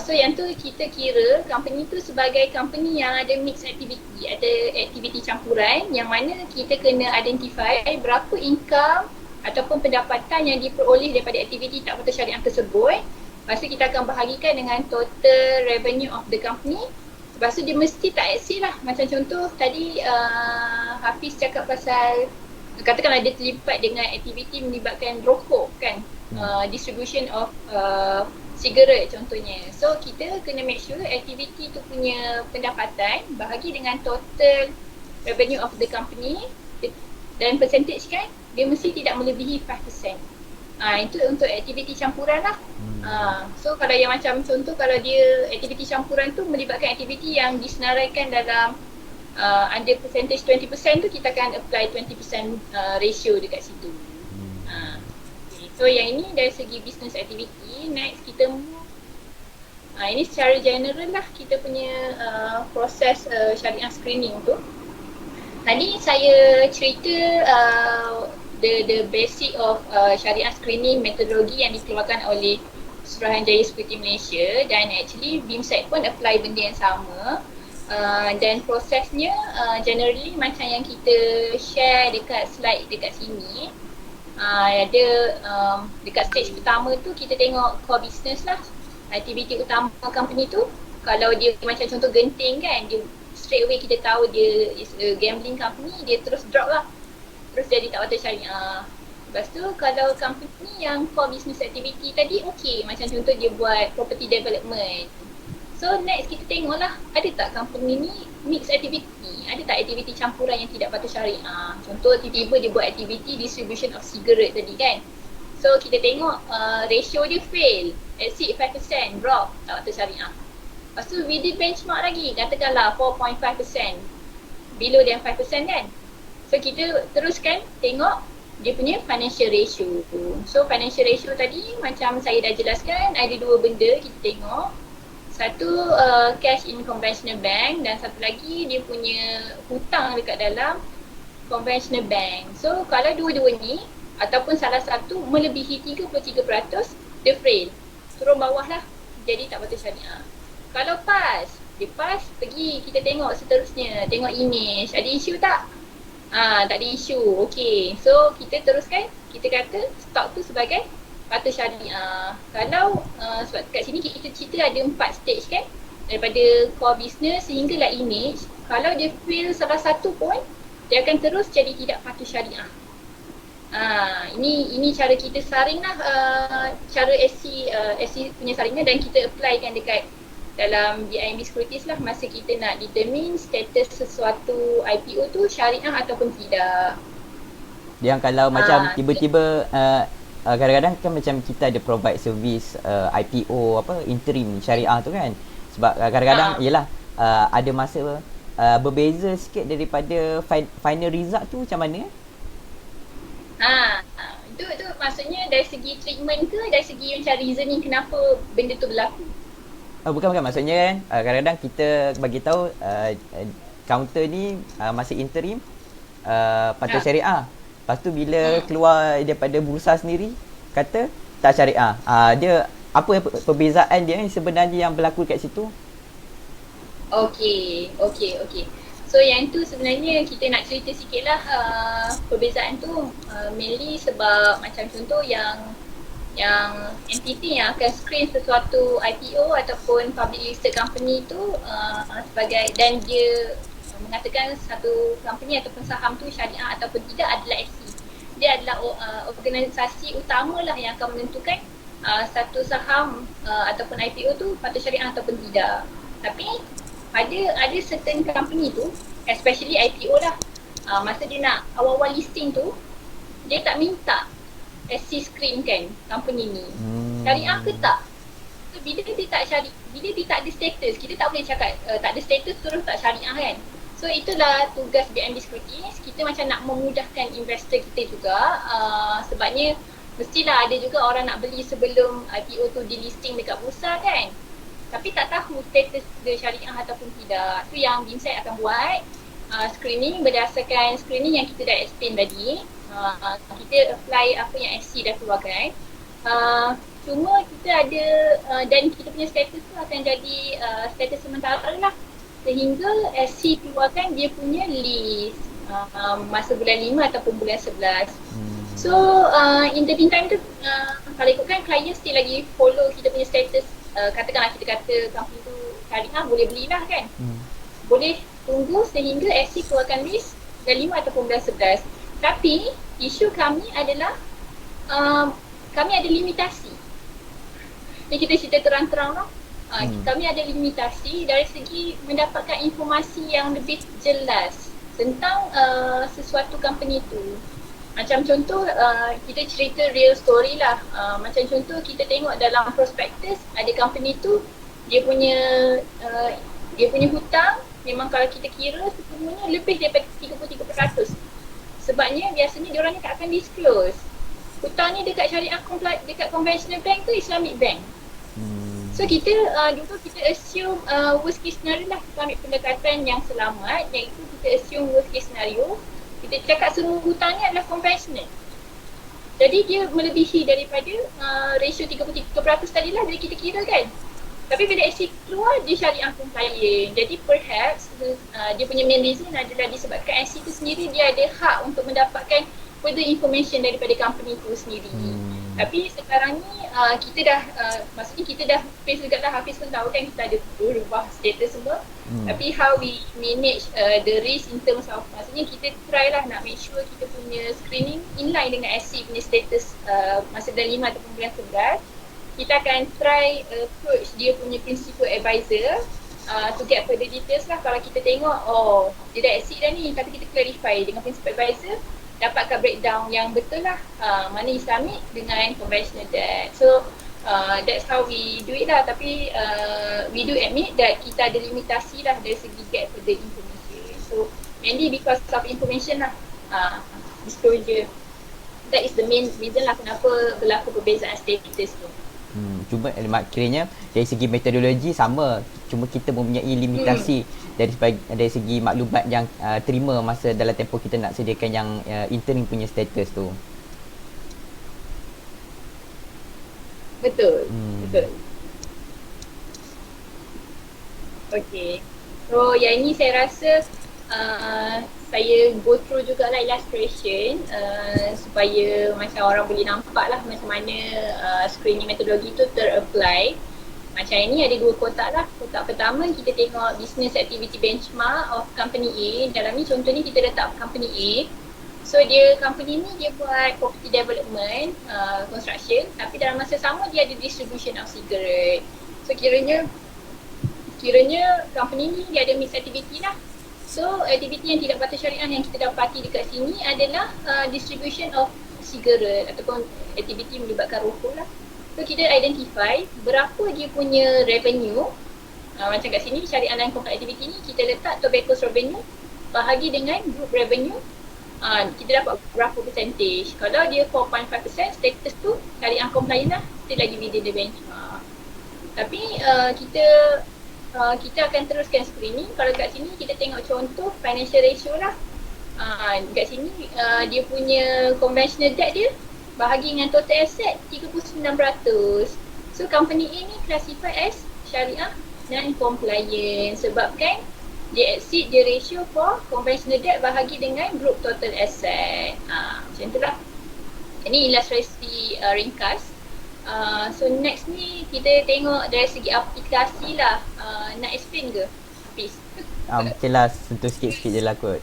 So yang tu kita kira company tu sebagai company yang ada mix activity, ada aktiviti campuran, yang mana kita kena identify berapa income ataupun pendapatan yang diperoleh daripada aktiviti tak patut syariah tersebut. Lepas tu kita akan bahagikan dengan total revenue of the company. Lepas tu dia mesti tak exceed lah. Macam contoh tadi Hafiz cakap pasal, katakanlah dia terlibat dengan aktiviti melibatkan rokok kan, distribution of cigarette contohnya. So kita kena make sure aktiviti tu punya pendapatan bahagi dengan total revenue of the company, dan percentage kan dia mesti tidak melebihi 5%. Itu untuk aktiviti campuran lah. So kalau yang macam contoh kalau dia aktiviti campuran tu melibatkan aktiviti yang disenaraikan dalam under percentage 20% tu, kita akan apply 20% ratio dekat situ. So yang ini dari segi business activity. Next kita move, ini secara general lah kita punya proses syariah screening tu. Tadi saya cerita the basic of syariah screening metodologi yang dikeluarkan oleh Suruhanjaya Sekuti Malaysia, dan actually BIMSEC pun apply benda yang sama. Dan prosesnya generally macam yang kita share dekat slide dekat sini. Ada dekat stage pertama tu kita tengok core business lah, aktiviti utama company tu. Kalau dia macam contoh Genting kan, dia straight away kita tahu dia is a gambling company, dia terus drop lah, terus jadi tak patut syariah. Lepas tu kalau company yang core business activity tadi okay, macam contoh dia buat property development. So next kita tengok lah, ada tak company ni mix activity, ada tak aktiviti campuran yang tidak patut syariah. Contoh tiba-tiba dia buat aktiviti distribution of cigarette tadi kan. So kita tengok ratio dia fail, exceed 5%, drop, tak patut syariah. Lepas tu within benchmark lagi, katakanlah 4.5%, below than 5% kan. So kita teruskan tengok dia punya financial ratio. So financial ratio tadi macam saya dah jelaskan, ada dua benda kita tengok. Satu cash in conventional bank, dan satu lagi dia punya hutang dekat dalam conventional bank. So kalau dua-dua ni ataupun salah satu melebihi 33%, dia fail, turun bawah lah, jadi tak patut syariah. Kalau pass, dia pass, pergi kita tengok seterusnya, tengok image, ada isu tak? Tak ada isu, okay. So kita teruskan, kita kata stok tu sebagai patut syariah. Kalau sebab kat sini kita cerita ada 4 stage kan, daripada core business sehinggalah image. Kalau dia fail salah satu pun, dia akan terus jadi tidak patut syariah. Ini cara kita saring lah, cara SC punya saringnya, dan kita applykan dekat dalam BIMB Securities lah masa kita nak determine status sesuatu IPO tu syariah ataupun tidak. Yang kalau macam tiba-tiba kadang-kadang kan macam kita ada provide service IPO interim syariah tu kan. Sebab kadang-kadang yalah ada masa berbeza sikit daripada final result tu, macam mana? Itu maksudnya dari segi treatment ke dari segi macam reasoning kenapa benda tu berlaku? Bukan maksudnya kan kadang-kadang kita bagi tahu counter ni masih interim patuh syariah. Lepas tu bila keluar daripada bursa sendiri kata tak syariah. Dia apa perbezaan dia sebenarnya yang berlaku kat situ? Okey. So yang tu sebenarnya kita nak cerita sikit lah perbezaan tu mainly sebab macam contoh yang entity yang akan screen sesuatu IPO ataupun public listed company tu sebagai, dan dia mengatakan satu company ataupun saham tu syariah ataupun tidak adalah SC. Dia adalah organisasi utamalah yang akan menentukan satu saham ataupun IPO tu patut syariah ataupun tidak. Tapi ada certain company tu, especially IPO lah, masa dia nak awal-awal listing tu, dia tak minta SC screen kan company ni syariah ke tak. So bila dia tak ada status, kita tak boleh cakap tak ada status terus tak syariah kan. So itulah tugas BNB Securities, kita macam nak memudahkan investor kita juga, sebabnya mestilah ada juga orang nak beli sebelum IPO tu di listing dekat bursa kan, tapi tak tahu status dia syariah ataupun tidak. Tu yang BIMSEC akan buat screening berdasarkan screening yang kita dah explain tadi. Kita apply apa yang SC dah keluarkan. Cuma kita ada dan kita punya status tu akan jadi status sementara lah sehingga SC keluarkan dia punya list masa bulan 5 ataupun bulan 11. So in the meantime tu kalau ikutkan client still lagi follow kita punya status. Katakanlah kita kata company tu syariah, boleh belilah kan. Boleh tunggu sehingga SC keluarkan list bulan 5 ataupun bulan 11. Tapi isu kami adalah kami ada limitasi. Ni kita cerita terang-terang lah. Kami ada limitasi dari segi mendapatkan informasi yang lebih jelas tentang sesuatu company tu. Macam contoh kita cerita real story lah. Macam contoh kita tengok dalam prospektus ada company tu dia punya hutang memang kalau kita kira sepenuhnya lebih daripada 33%. Sebabnya biasanya diorang ni tak akan disclose. Hutang ni dekat syariah dekat conventional bank tu Islamic bank. So kita dulu kita assume worst case scenario lah, kita ambil pendekatan yang selamat, iaitu kita assume worst case scenario. Kita cakap semua hutang ni adalah conventional. Jadi dia melebihi daripada ratio 33% tadi lah bila kita kira kan. Tapi bila SC keluar dia syariah compliant. Jadi perhaps dia punya main reason adalah disebabkan SC tu sendiri dia ada hak untuk mendapatkan further information daripada company tu sendiri. Tapi sekarang ni kita dah maksudnya kita dah face juga lah, Hafiz pun tahu kan kita ada berubah status semua. Tapi how we manage the risk in terms of, maksudnya kita try lah nak make sure kita punya screening inline dengan SC punya status masa bulan 5 ataupun bulan 11. Kita akan try approach dia punya principal advisor to get further details lah. Kalau kita tengok dia dah exit dah ni, tapi kita clarify dengan principal advisor, dapatkan breakdown yang betul lah mana Islamic dengan conventional debt. So that's how we do it lah. Tapi we do admit that kita ada limitasi lah dari segi get further information. So mainly because of information lah, disclosure. That is the main reason lah kenapa berlaku perbezaan status tu. Cuma kiranya dari segi metodologi sama, cuma kita mempunyai limitasi dari segi maklumat yang terima masa dalam tempoh kita nak sediakan yang interim punya status tu. Betul. Okay. So yang ini saya rasa saya go through jugalah illustration supaya macam orang boleh nampak lah macam mana screening metodologi tu ter-apply. Macam ini ada dua kotak lah. Kotak pertama kita tengok business activity benchmark of company A. Dalam ni contoh ni kita letak company A. So dia company ni dia buat property development, construction, tapi dalam masa sama dia ada distribution of cigarette. So kiranya company ni dia ada mixed activity lah. So aktiviti yang tidak patut syariah yang kita dapati dekat sini adalah distribution of cigarette ataupun aktiviti melibatkan rokok lah. So kita identify berapa dia punya revenue. Macam kat sini syariah dan corporate activity ni kita letak tobacco's revenue bahagi dengan group revenue. Kita dapat berapa percentage. Kalau dia 4.5% status tu syariah compliant lah, still lagi within the benchmark. Tapi kita akan teruskan screening. Kalau kat sini kita tengok contoh financial ratio lah. Kat sini dia punya conventional debt dia bahagi dengan total asset 39%. So company A ni classified as syariah non-compliant sebabkan dia exceed the ratio for conventional debt bahagi dengan group total asset. Macam tu lah. Ini ilustrasi ringkas. So next ni kita tengok dari segi aplikasi lah. Nak explain ke? Hafiz? Mungkin lah sentuh sikit-sikit je lah kot.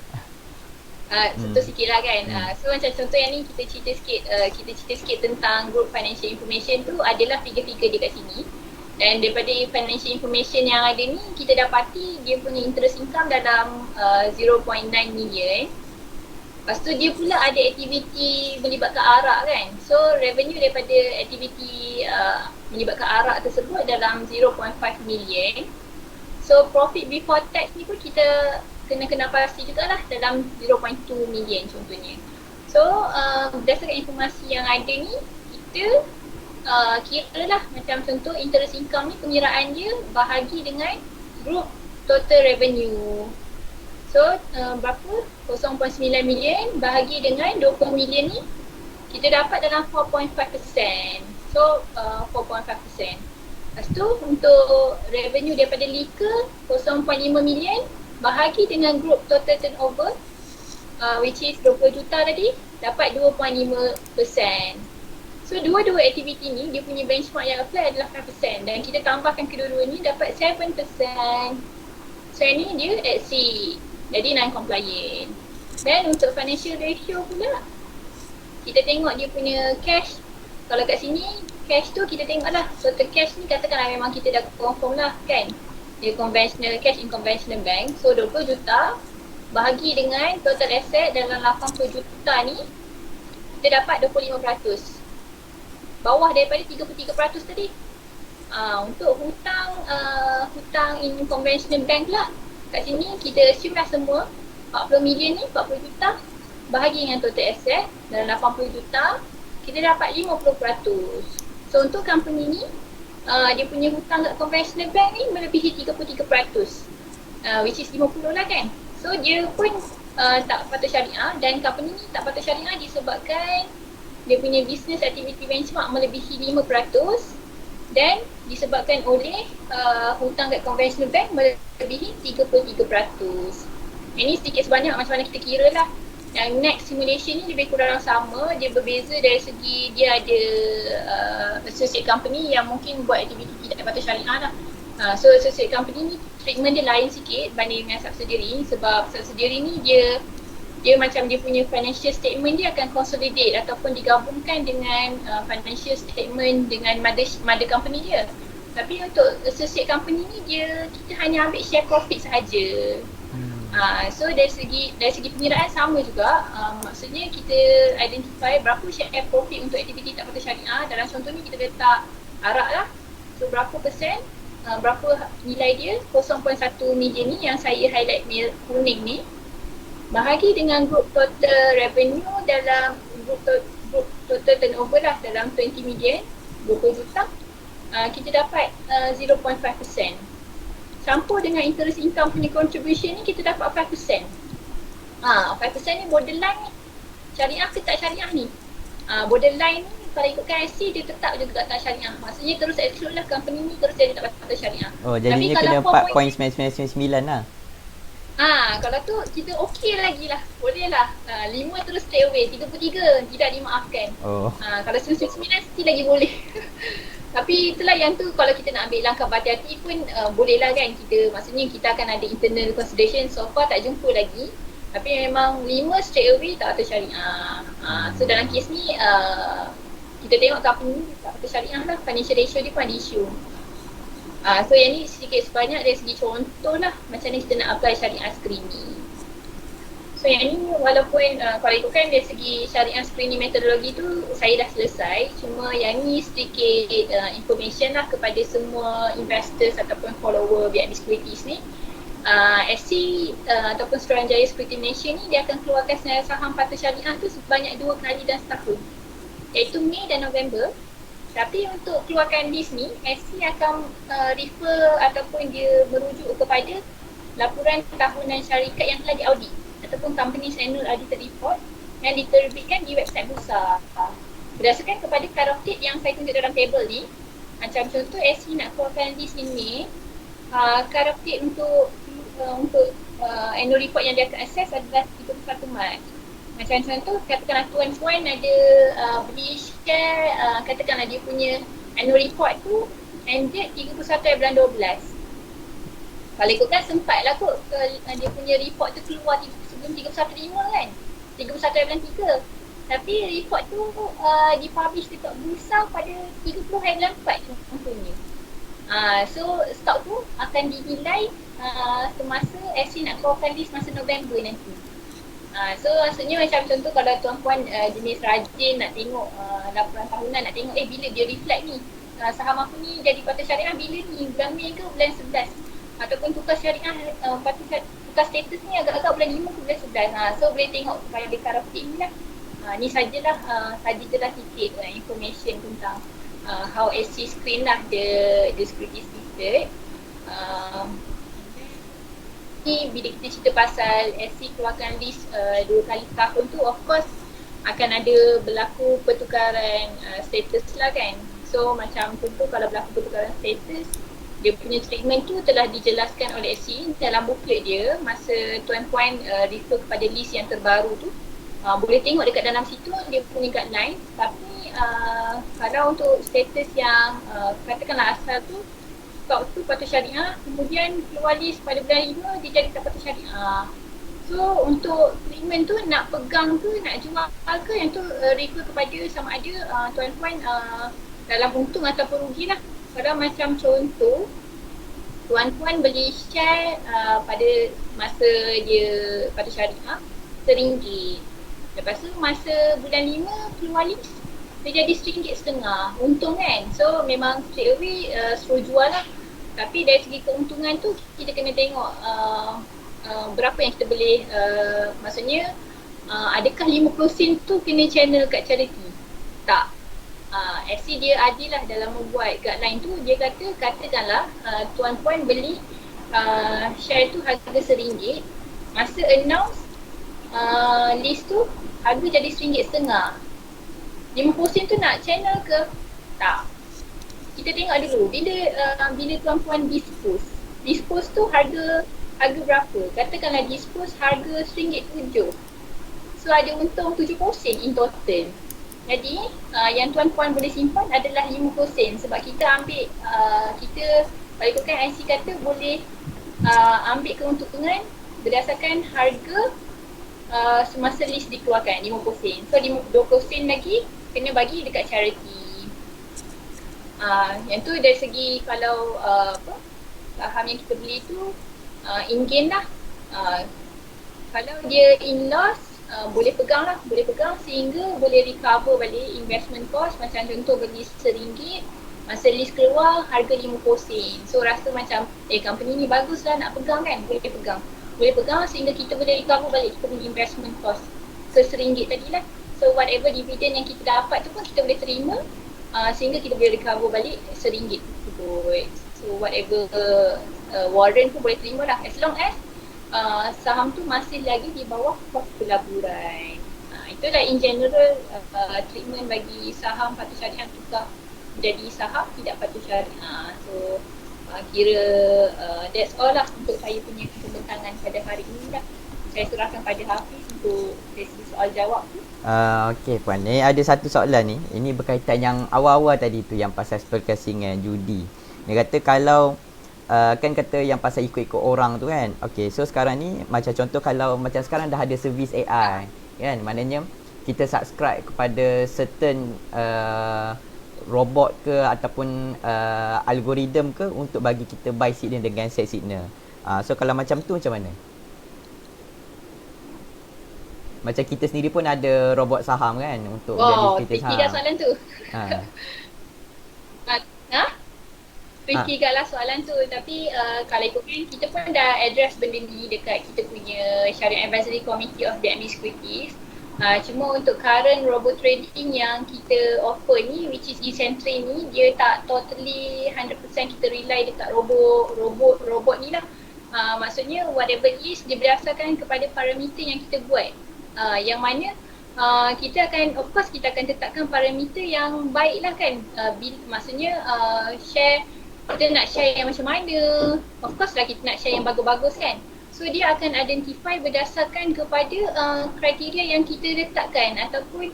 Contoh sikit lah kan. So macam contoh yang ni kita cerita sikit tentang group financial information tu adalah figure-figure dia kat sini. Dan daripada financial information yang ada ni kita dapati dia punya interest income dalam 0.9 million. Lepas tu dia pula ada aktiviti melibatkan arak kan. So revenue daripada aktiviti melibatkan arak tersebut dalam 0.5 million. So profit before tax ni pun kita kena pasti jugalah dalam 0.2 million contohnya. So berdasarkan informasi yang ada ni kita kira lah macam contoh interest income ni pengiraan dia bahagi dengan group total revenue. So berapa? 0.9 million bahagi dengan 20 million ni kita dapat dalam 4.5%. So 4.5%. Lepas tu untuk revenue daripada liquor 0.5 million bahagi dengan group total turnover which is 20 juta tadi dapat 2.5%. So dua-dua aktiviti ni dia punya benchmark yang apply adalah 5% dan kita tambahkan kedua-dua ni dapat 7%. So ini dia exceed, jadi non-compliant. Dan untuk financial ratio pula kita tengok dia punya cash. Kalau kat sini cash tu kita tengok lah total cash ni katakanlah memang kita dah confirm lah kan. Dia conventional cash in conventional bank. So 20 juta bahagi dengan total asset dalam 80 juta ni kita dapat 25%. Bawah daripada 33% tadi. Untuk hutang in conventional bank lah. Kat sini kita assume lah semua 40 million ni 40 juta bahagi dengan total asset dalam 80 juta kita dapat 50%. So untuk company ni dia punya hutang kat conventional bank ni melebihi 33%. Which is 50 lah kan. So dia pun tak patut syariah dan company ni tak patut syariah disebabkan dia punya business activity benchmark melebihi 5% dan disebabkan oleh hutang kat conventional bank melebihi 33%. Ini sedikit sebanyak macam mana kita kira lah. Yang next simulation ni lebih kurang sama. Dia berbeza dari segi dia ada associate company yang mungkin buat aktiviti tidak patut syariah lah. So associate company ni treatment dia lain sikit banding dengan subsidiary sebab subsidiary ni dia macam dia punya financial statement dia akan consolidate ataupun digabungkan dengan financial statement dengan mother company dia. Tapi untuk associate company ni kita hanya ambil share profit sahaja. So dari segi pengiraan sama juga. Maksudnya kita identify berapa share profit untuk aktiviti tak patut syariah. Dalam contoh ni kita letak arak lah. So berapa persen, berapa nilai dia 0.1 million ni yang saya highlight kuning ni bahagi dengan group total revenue dalam group total turnover lah dalam 20 million 20 juta kita dapat 0.5%. Campur dengan interest income punya contribution ni kita dapat 5%. 5% ni borderline ni syariah ke tak syariah ni. Borderline ni kalau ikutkan IC dia tetap juga tak syariah. Maksudnya terus exclude lah company ni terus jadi tak patut syariah. Jadinya kena 4.999 lah. Kalau tu kita okey lagi lah. Boleh lah. 5 terus straight away. 33 tidak dimaafkan. Kalau 99 still lagi boleh. Tapi itulah yang tu kalau kita nak ambil langkah berhati-hati pun boleh lah kan. Maksudnya kita akan ada internal consideration. So far tak jumpa lagi. Tapi memang 5 straight away tak patut syariah. So dalam kes ni kita tengok company ni tak patut syariah lah. Financial ratio dia pun ada isu. So yang ni sedikit sebanyak dari segi contoh lah macam ni kita nak apply syariah screening. So yang ni walaupun kalau ikutkan dari segi syariah screening metodologi tu saya dah selesai. Cuma yang ni sedikit information lah kepada semua investors ataupun follower BNB Securities ni. SC ataupun Suruhanjaya Security Malaysia ni dia akan keluarkan senarai saham patut syariah tu sebanyak 2 kali dalam setahun, iaitu Mei dan November. Tapi untuk keluarkan list ni, SC akan refer ataupun dia merujuk kepada laporan tahunan syarikat yang telah diaudit ataupun company's annual audited report yang diterbitkan di website bursa. Berdasarkan kepada cut off date yang saya tunjuk dalam table ni, macam contoh SC nak keluarkan list ini, cut off date untuk annual report yang dia akan access adalah 31 Mac. Macam contoh, katakanlah tuan-puan ada beli share, katakanlah dia punya annual report tu ended 31 bulan 12. Kalau ikutkan sempatlah kot dia punya report tu keluar sebelum 31/5 kan, 31 bulan 3. Tapi report tu dipublish dekat bursa pada 30 hari bulan 4 contohnya. So stok tu akan dinilai semasa SC nak keluarkan list masa November nanti. So maksudnya macam contoh kalau tuan-puan jenis rajin nak tengok laporan tahunan, nak tengok bila dia reflect ni, saham aku ni jadi patut syariah bila ni, bulan Mei ke bulan 11, ataupun tukar syariah tukar status ni agak-agak bulan 5 ke bulan 11. So boleh tengok pada karakter ni lah. Ni sajalah sikit information tentang how SC screen lah the securities listed. Ni bila kita cerita pasal SC keluarkan list 2 kali tahun tu, of course akan ada berlaku pertukaran status lah kan. So macam contoh kalau berlaku pertukaran status, dia punya treatment tu telah dijelaskan oleh SC dalam booklet dia masa tuan-puan refer kepada list yang terbaru tu. Boleh tengok dekat dalam situ dia punya guideline. Tapi kalau untuk status yang katakanlah asal tu stok tu patut syariah, kemudian keluar list pada bulan 5 dia jadi tak patut syariah. So untuk treatment tu nak pegang ke nak jual ke, yang tu refer kepada sama ada tuan-puan dalam untung ataupun rugi lah. Kalau macam contoh tuan-puan beli share pada masa dia patut syariah RM1. Lepas tu masa bulan 5 keluar list dia jadi RM1.5 untung kan. So memang straight away suruh jual lah. Tapi dari segi keuntungan tu kita kena tengok berapa yang kita boleh maksudnya adakah 50 sen tu kena channel kat charity? Tak. SC dia adil lah dalam membuat guideline tu. Dia katakanlah tuan-puan beli share tu harga RM1. Masa announce list tu harga jadi RM1.5. 50 sen tu nak channel ke? Tak. Kita tengok dulu bila tuan-puan dispose tu harga berapa? Katakanlah dispose harga RM1.7. So ada untung 70 sen in total. Jadi yang tuan-puan boleh simpan adalah 50 sen sebab kita ambil kita kalau ikutkan IC kata boleh ambil keuntungan berdasarkan harga semasa list dikeluarkan 50 sen. So 20 sen lagi kena bagi dekat charity. Yang tu dari segi kalau saham yang kita beli tu in gain lah. Kalau dia in loss boleh pegang sehingga boleh recover balik investment cost. Macam contoh beli RM1, masa list keluar harga 50 sen. So rasa macam company ni bagus lah nak pegang kan, boleh pegang sehingga kita boleh recover balik kita punya investment cost ke RM1 tadi lah. So whatever dividend yang kita dapat tu pun kita boleh terima sehingga kita boleh recover balik RM1 tersebut. So whatever warrant pun boleh terima lah as long as saham tu masih lagi di bawah kos pelaburan. Itulah in general treatment bagi saham patut syariah tukar jadi saham tidak patut syariah. So kira that's all lah untuk saya punya pembentangan pada hari ini lah. Saya serahkan pada Hafiz untuk sesi soal jawab tu. Okey Puan, ni ada satu soalan ni. Ini berkaitan yang awal-awal tadi tu yang pasal spekulasi dengan judi. Dia kata kalau kan kata yang pasal ikut-ikut orang tu kan. Okey, so sekarang ni macam contoh kalau macam sekarang dah ada servis AI kan, maknanya kita subscribe kepada certain robot ke ataupun algoritma ke untuk bagi kita buy signal dengan set signal. So kalau macam tu macam mana? Macam kita sendiri pun ada robot saham kan untuk jadi tricky kat soalan tu. Tricky lah soalan tu. Tapi kalau ikutkan kita pun dah address benda ni dekat kita punya Syariah Advisory Committee of Dynamic Securities. Cuma untuk current robot trading yang kita offer ni, which is e-Sentry ni, dia tak totally 100% kita rely dekat robot ni lah. Maksudnya whatever it is, dia berdasarkan kepada parameter yang kita buat. Yang mana kita akan, of course kita akan tetapkan parameter yang baik lah kan. Maksudnya share, kita nak share yang macam mana. Of course lah kita nak share yang bagus-bagus kan. So dia akan identify berdasarkan kepada kriteria yang kita letakkan ataupun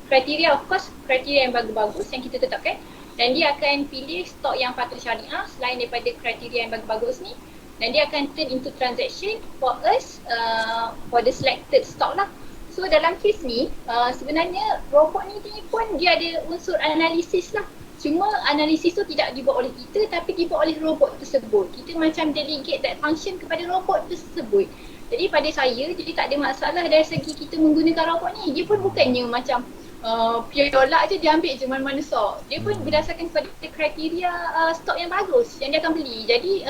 kriteria, of course kriteria yang bagus-bagus yang kita tetapkan, dan dia akan pilih stok yang patut syariah selain daripada kriteria yang bagus-bagus ni, dan dia akan turn into transaction for us for the selected stock lah. So dalam case ni sebenarnya robot ni pun dia ada unsur analisis lah. Cuma analisis tu tidak dibuat oleh kita tapi dibuat oleh robot tersebut. Kita macam delegate that function kepada robot tersebut. Jadi pada saya, jadi tak ada masalah dari segi kita menggunakan robot ni. Dia pun bukannya macam pure je dia ambil je mana-mana stok. Dia pun berdasarkan kepada kriteria stok yang bagus yang dia akan beli. Jadi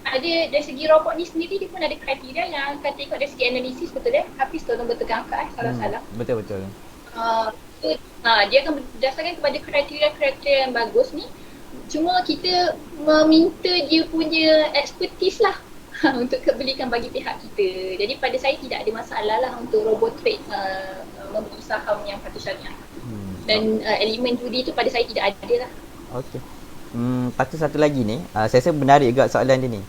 ada dari segi robot ni sendiri, dia pun ada kriteria yang akan tengok dari segi analisis, betul Hafiz tolong betulkan angka salah-salah. Betul-betul. Dia akan berdasarkan kepada kriteria-kriteria yang bagus ni. Cuma kita meminta dia punya expertise lah untuk belikan bagi pihak kita. Jadi pada saya tidak ada masalah lah untuk robot trade membeli saham yang patut syariah. Dan elemen judi tu pada saya tidak ada lah. Okey. Lepas tu satu lagi ni, saya rasa menarik juga soalan dia ni.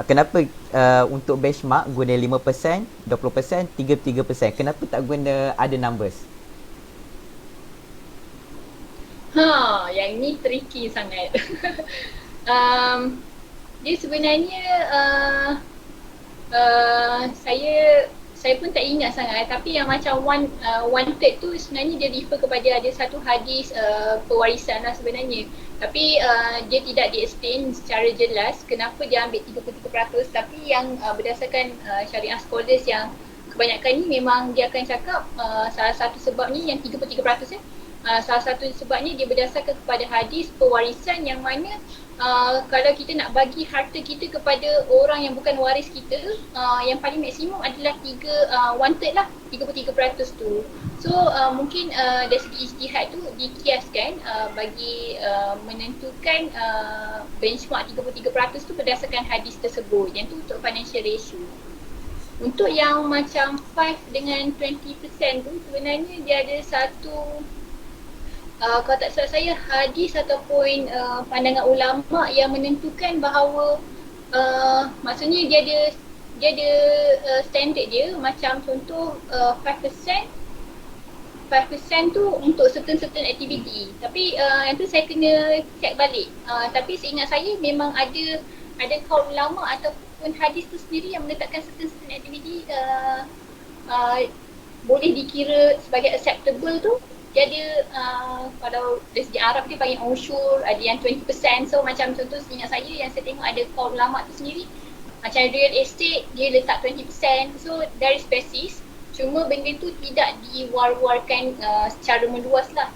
Kenapa untuk benchmark guna 5%, 20%, 33%? Kenapa tak guna other numbers? Yang ni tricky sangat. Dia sebenarnya saya pun tak ingat sangat, tapi yang macam one third tu sebenarnya dia refer kepada ada satu hadis pewarisan lah sebenarnya. Tapi dia tidak di-explain secara jelas kenapa dia ambil 33%, tapi yang berdasarkan syariah scholars yang kebanyakan ni memang dia akan cakap salah satu sebab ni yang 33% salah satu sebabnya dia berdasarkan kepada hadis pewarisan yang mana kalau kita nak bagi harta kita kepada orang yang bukan waris kita, yang paling maksimum adalah 1/3 lah, 33% tu. So mungkin dari segi ijtihad tu dikiaskan bagi menentukan benchmark 33% tu berdasarkan hadis tersebut, yang tu untuk financial ratio. Untuk yang macam 5 dengan 20% tu sebenarnya dia ada satu kalau tak salah saya hadis ataupun pandangan ulama yang menentukan bahawa maksudnya dia ada standard dia, macam contoh 5% tu untuk certain activity. Tapi yang tu saya kena check balik. Tapi seingat saya memang ada kaul ulama ataupun hadis tu sendiri yang menetapkan certain activity boleh dikira sebagai acceptable tu. Dia ada kalau dari segi Arab dia panggil usyur, ada yang 20%. So macam contoh seingat saya yang saya tengok ada kaul ulama tu sendiri, macam real estate dia letak 20%. So dari spesies, cuma benda tu tidak diwar-warkan secara meluas lah.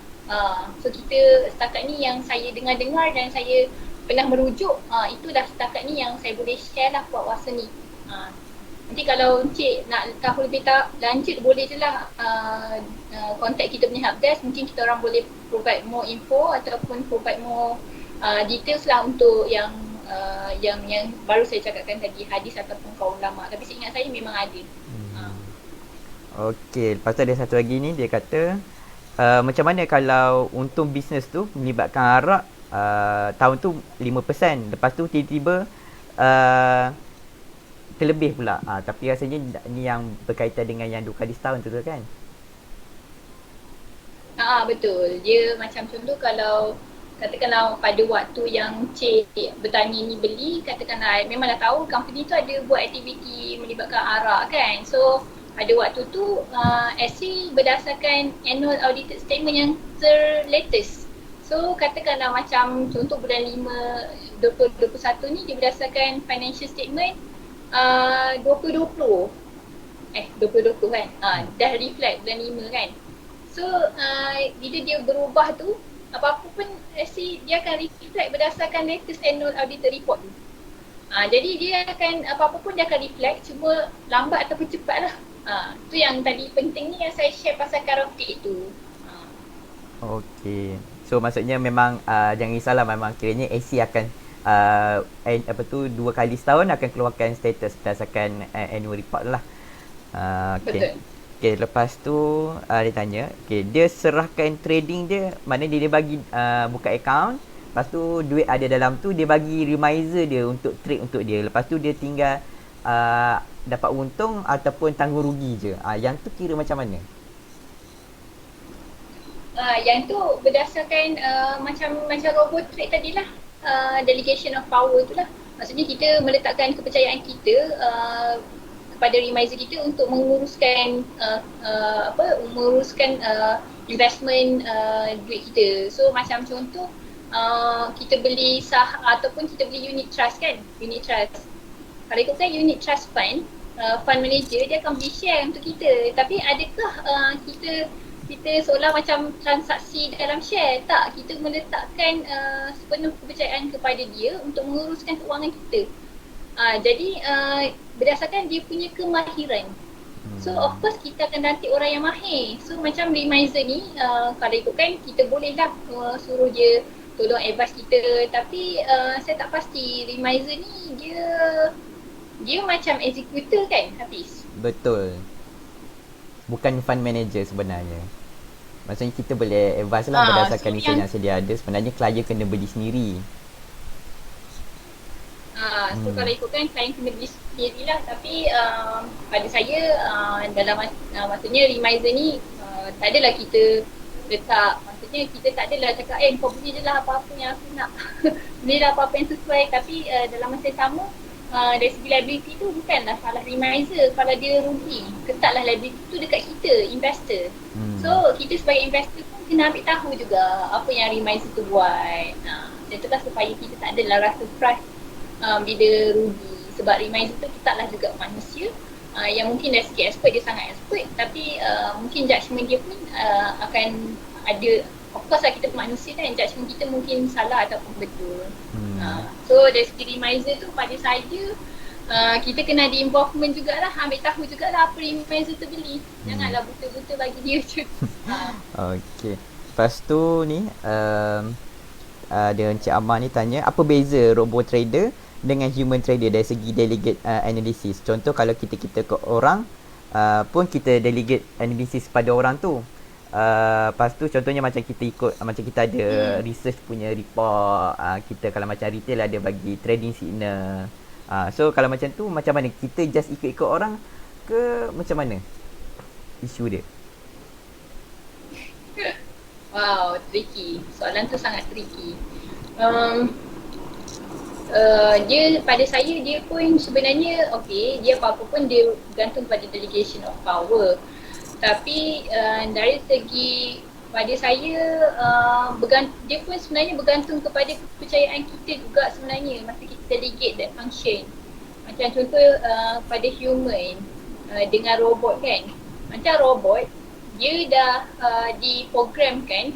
So kita setakat ni yang saya dengar-dengar dan saya pernah merujuk, itulah setakat ni yang saya boleh share lah buat masa ni. Nanti kalau Encik nak tahu lebih lanjut boleh je lah contact kita punya helpdesk. Mungkin kita orang boleh provide more info ataupun provide more details lah untuk yang baru saya cakapkan tadi, hadis ataupun kaul ulama. Tapi seingat saya memang ada. Okey, lepas tu ada satu lagi ni, dia kata macam mana kalau untung bisnes tu melibatkan arak tahun tu 5%, lepas tu tiba-tiba terlebih pula. Tapi rasanya ni yang berkaitan dengan yang 2 kali setahun tu kan? Betul. Dia macam contoh kalau katakanlah pada waktu yang Cik bertanya ni beli, katakanlah memang dah tahu company tu ada buat aktiviti melibatkan arak kan. So pada waktu tu SC berdasarkan annual audited statement yang terlatest. So katakanlah macam contoh bulan 5 2021 ni dia berdasarkan financial statement 2020 kan, dah reflect bulan 5 kan. So bila dia berubah tu, apa-apa pun dia akan reflect berdasarkan latest annual auditor report tu. Jadi dia akan apa-apa pun dia akan reflect, cuma lambat ataupun cepat lah. Tu yang tadi penting ni yang saya share pasal karaoke tu. Okey. So maksudnya memang jangan risaulah, memang kiranya AC akan apa tu 2 kali setahun akan keluarkan status berdasarkan annual report lah. Okey. Betul. Okey, lepas tu dia tanya, okey, dia serahkan trading dia, maknanya dia bagi buka account, lepas tu duit ada dalam tu, dia bagi reminder dia untuk trade untuk dia. Lepas tu dia tinggal dapat untung ataupun tanggung rugi je. Yang tu kira macam mana? Yang tu berdasarkan macam robot trade tadilah, delegation of power tu lah. Maksudnya kita meletakkan kepercayaan kita kepada reminder kita untuk menguruskan investment duit kita. So macam contoh kita beli ataupun kita beli unit trust kan, unit trust. Kalau ikutkan unit trust fund, fund manager dia akan beli share untuk kita. Tapi adakah kita seolah macam transaksi dalam share? Tak, kita meletakkan sepenuh kepercayaan kepada dia untuk menguruskan keuangan kita. Jadi berdasarkan dia punya kemahiran. So of course kita akan nanti orang yang mahir. So macam reminder ni kalau ikutkan kita bolehlah suruh dia tolong advice kita. Tapi saya tak pasti reminder ni dia macam executor kan, Hafiz? Betul. Bukan fund manager sebenarnya. Maksudnya kita boleh advise lah berdasarkan so yang sedia ada. Sebenarnya klien kena beli sendiri. So kalau ikutkan klien kena beli sendiri lah. Tapi pada saya dalam maksudnya reminder ni tak adalah kita letak, maksudnya kita tak adalah cakap kau beli je lah apa-apa yang aku nak. Belilah apa-apa yang sesuai. Tapi dalam masa yang sama dari segi liability tu bukanlah salah reminder kalau dia rugi. Ketatlah liability tu dekat kita, investor. So kita sebagai investor pun kena ambil tahu juga apa yang reminder tu buat. Macam tu lah supaya kita tak adalah rasa frust bila rugi. Sebab reminder tu ketatlah juga manusia yang mungkin dari segi expert dia sangat expert. Tapi mungkin judgement dia pun akan ada. Of course lah kita manusia kan, judgement kita mungkin salah ataupun betul. So dari segi reminder tu pada saya kita kena ada involvement jugalah, ambil tahu jugalah apa reminder tu beli. Janganlah betul-betul bagi dia je. Okey. Lepas tu ni ada Encik Amar ni tanya, apa beza robot trader dengan human trader dari segi delegate analysis? Contoh kalau kita ke orang pun kita delegate analysis pada orang tu. Lepas tu contohnya macam kita ikut, macam kita ada research punya report, kita kalau macam retail ada bagi trading signal. So kalau macam tu macam mana? Kita just ikut-ikut orang ke macam mana isu dia? Wow, tricky. Soalan tu sangat tricky. Dia pada saya dia pun sebenarnya dia apa-apa pun dia bergantung pada delegation of power. Tapi dari segi pada saya dia pun sebenarnya bergantung kepada kepercayaan kita juga sebenarnya masa kita delegate that function. Macam contoh pada human dengan robot kan. Macam robot dia dah diprogramkan,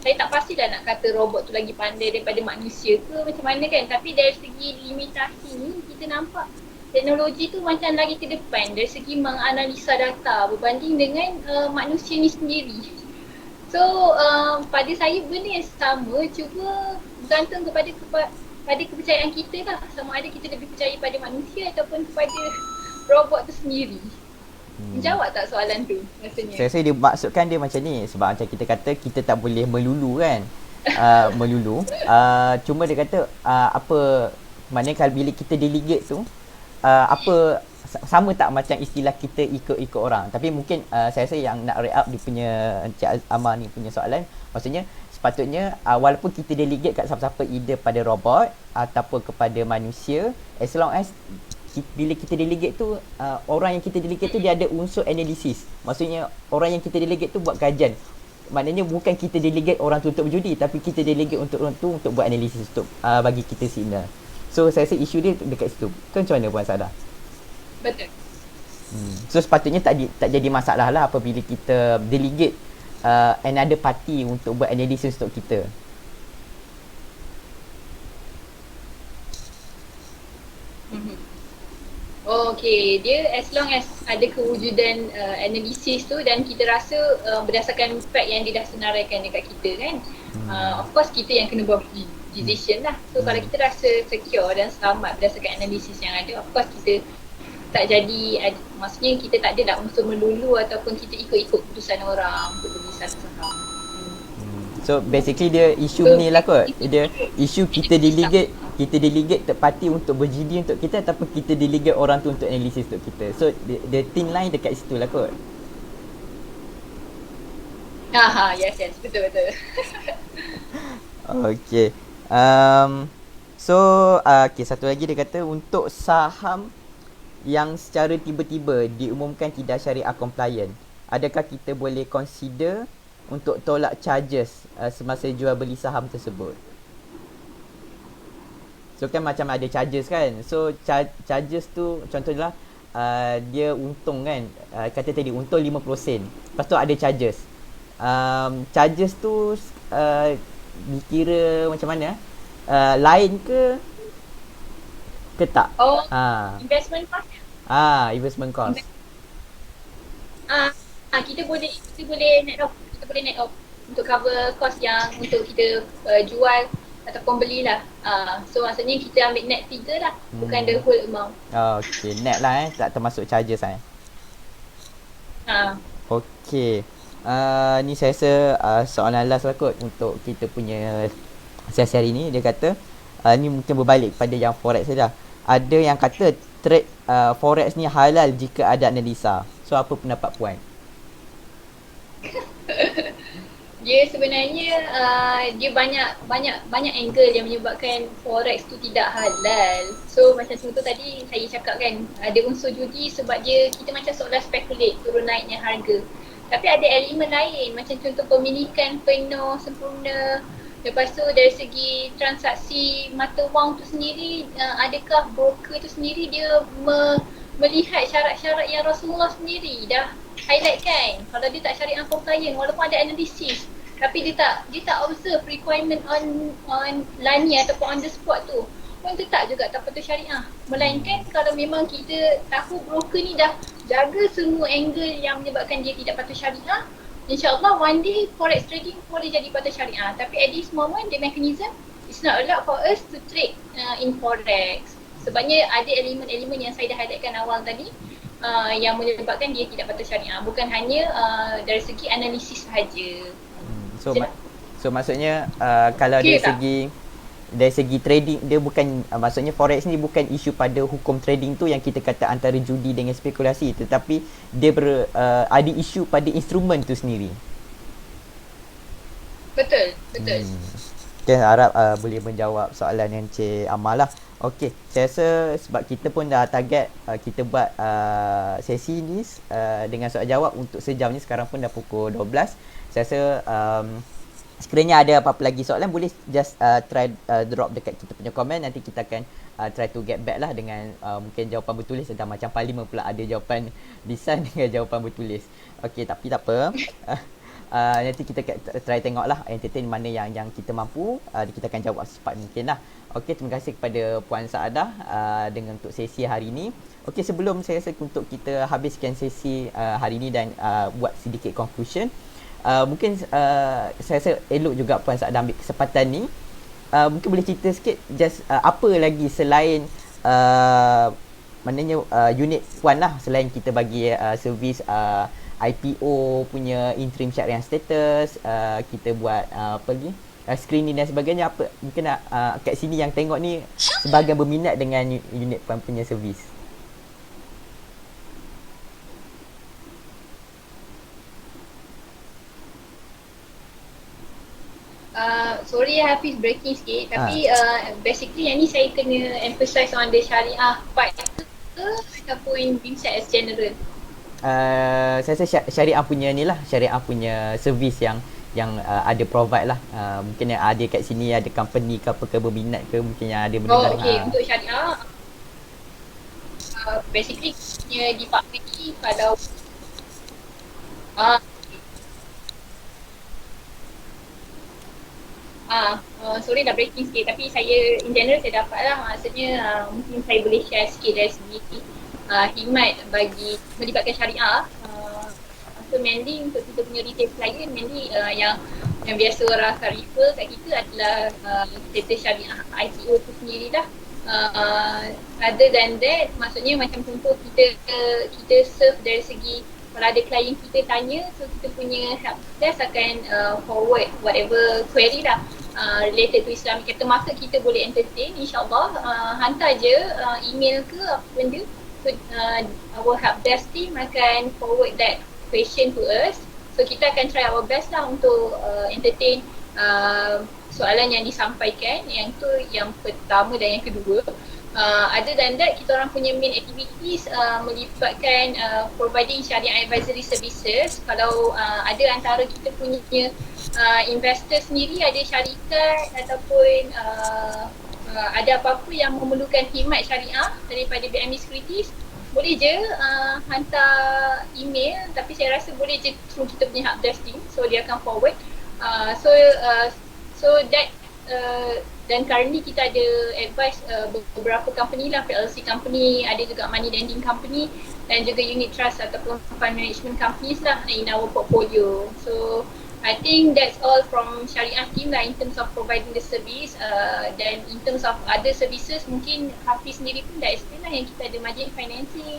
saya tak pastilah nak kata robot tu lagi pandai daripada manusia ke macam mana kan. Tapi dari segi limitasi ni kita nampak teknologi tu macam lagi ke depan dari segi menganalisa data berbanding dengan manusia ni sendiri. So pada saya benda yang sama, cuba bergantung kepada kepercayaan kita lah. Sama ada kita lebih percaya pada manusia ataupun kepada robot tu sendiri. Jawab tak soalan tu rasanya? Saya rasa dia maksudkan dia macam ni. Sebab macam kita kata kita tak boleh melulu kan. Melulu. Cuma dia kata apa, maknanya kalau bila kita delegate tu apa sama tak macam istilah kita ikut-ikut orang. Tapi mungkin saya rasa yang nak wrap up dia punya Encik Amar ni punya soalan, maksudnya sepatutnya walaupun kita delegate kat siapa-siapa, either pada robot ataupun kepada manusia, as long as bila kita delegate tu orang yang kita delegate tu dia ada unsur analisis. Maksudnya orang yang kita delegate tu buat kajian. Maknanya bukan kita delegate orang tu untuk berjudi, tapi kita delegate untuk orang tu untuk buat analisis, untuk bagi kita signal. So saya rasa isu dia dekat situ. Kan macam mana Puan Sada? Betul. So sepatutnya tak jadi masalah lah apabila kita delegate another party untuk buat analisis untuk kita. Oh, okay. Dia as long as ada kewujudan analisis tu dan kita rasa berdasarkan fact yang dia dah senaraikan dekat kita kan. Of course kita yang kena buat decision lah. So kalau kita rasa secure dan selamat berdasarkan analisis yang ada, of course kita tak jadi, maksudnya kita tak ada lah unsur melulu ataupun kita ikut-ikut keputusan orang untuk beli satu saham. So basically dia isu ni lah kot. Dia isu kita delegate third party untuk berjidi untuk kita ataupun kita delegate orang tu untuk analisis untuk kita. So the thin line dekat situ lah kot. Yes, betul. Okay. So okay, satu lagi dia kata untuk saham yang secara tiba-tiba diumumkan tidak syariah compliant, adakah kita boleh consider untuk tolak charges semasa jual beli saham tersebut? So kan macam ada charges kan. So charges tu contohnya dia untung kan, kata tadi untung 5%. Lepas tu ada charges. Charges tu dikira macam mana? Lain ke tak? Investment cost. Investment cost. Kita boleh net off untuk cover cost yang untuk kita jual ataupun belilah. So maksudnya kita ambil net figure lah, bukan the whole amount. Okay, net lah tak termasuk charges Okay. Ni saya rasa soalan last lah kot untuk kita punya sesi hari ni. Dia kata ni mungkin berbalik pada yang forex saja. Ada yang kata trade forex ni halal jika ada analisa. So apa pendapat puan? Dia sebenarnya dia banyak angle yang menyebabkan forex tu tidak halal. So macam contoh tadi saya cakap kan, ada unsur judi sebab kita macam seolah speculate turun naiknya harga. Tapi ada elemen lain macam contoh pemilikan penuh sempurna. Lepas tu dari segi transaksi mata wang tu sendiri, adakah broker tu sendiri dia melihat syarat-syarat yang Rasulullah sendiri dah highlight kan. Kalau dia tak syariah compliant walaupun ada analisis, tapi dia tak observe requirement on lani ataupun on the spot tu, pun tetap juga tak patut syariah. Melainkan kalau memang kita tahu broker ni dah jaga semua angle yang menyebabkan dia tidak patut syariah, InsyaAllah one day forex trading boleh jadi patut syariah. Tapi at this moment the mechanism it's not allowed for us to trade in forex. Sebabnya ada elemen-elemen yang saya dah highlightkan awal tadi yang menyebabkan dia tidak patut syariah. Bukan hanya dari segi analisis sahaja. So maksudnya kalau dari segi trading dia bukan, maksudnya forex ni bukan isu pada hukum trading tu yang kita kata antara judi dengan spekulasi, tetapi dia ada isu pada instrumen tu sendiri. Betul. Okay, harap boleh menjawab soalan yang Cik Amal lah. Okay, saya rasa sebab kita pun dah target kita buat sesi ni dengan soal jawab untuk sejam ni, sekarang pun dah pukul 12. Saya rasa sekiranya ada apa-apa lagi soalan, boleh just try drop dekat kita punya komen. Nanti kita akan try to get back lah dengan mungkin jawapan bertulis. Dah macam parlimen pula, ada jawapan lisan dengan jawapan bertulis. Okay, tapi tak apa. Nanti kita try tengok lah, entertain mana yang kita mampu. Kita akan jawab secepat mungkin lah. Okay, terima kasih kepada Puan Saadah dengan untuk sesi hari ini. Okay, sebelum saya rasa untuk kita habiskan sesi hari ini dan buat sedikit conclusion, mungkin saya rasa elok juga Puan Saadah ambil kesempatan ni. Mungkin boleh cerita sikit just apa lagi selain maknanya unit Puan lah, selain kita bagi servis IPO punya interim syariah status, kita buat apa lagi, screening dan sebagainya. Apa mungkin kat sini yang tengok ni sebagai berminat dengan unit Puan punya servis? Sorry Hafiz, breaking sikit. Tapi basically yang ni saya kena emphasize on the syariah part ke ataupun being set as general? Saya rasa syariah punya ni lah, syariah punya servis yang ada provide lah. Mungkin yang ada kat sini ada company ke apa ke berminat ke, mungkin yang ada mendengar. Okay, untuk syariah basically punya department ni kalau sorry dah breaking sikit, tapi saya in general saya dapat lah, maksudnya mungkin saya boleh share sikit dari segi khidmat bagi melibatkan syariah. So mainly untuk kita punya retail client, mainly yang biasa orang akan refer kat kita adalah data syariah ICO tu sendiri lah. Other than that, maksudnya macam contoh kita serve dari segi kalau ada klien kita tanya, so kita punya help desk akan forward whatever query lah related to Islamic capital market, kita boleh entertain insyaAllah. Hantar je email ke apa benda, so our help desk team akan forward that question to us. So kita akan try our best lah untuk entertain soalan yang disampaikan. Yang tu yang pertama dan yang kedua. Other than that, kita orang punya main activities melibatkan providing Sharia advisory services. Kalau ada antara kita punya investor sendiri, ada syarikat ataupun ada apa-apa yang memerlukan khidmat syariah daripada BME Securities, boleh je hantar email, tapi saya rasa boleh je through kita punya helpdesk team, so dia akan forward. So that dan currently kita ada advice beberapa company lah, PLC company, ada juga money lending company dan juga unit trust ataupun fund management companies lah in our portfolio. So I think that's all from Syariah team lah in terms of providing the service. Dan in terms of other services, mungkin Hafiz sendiri pun dah explain lah yang kita ada margin financing.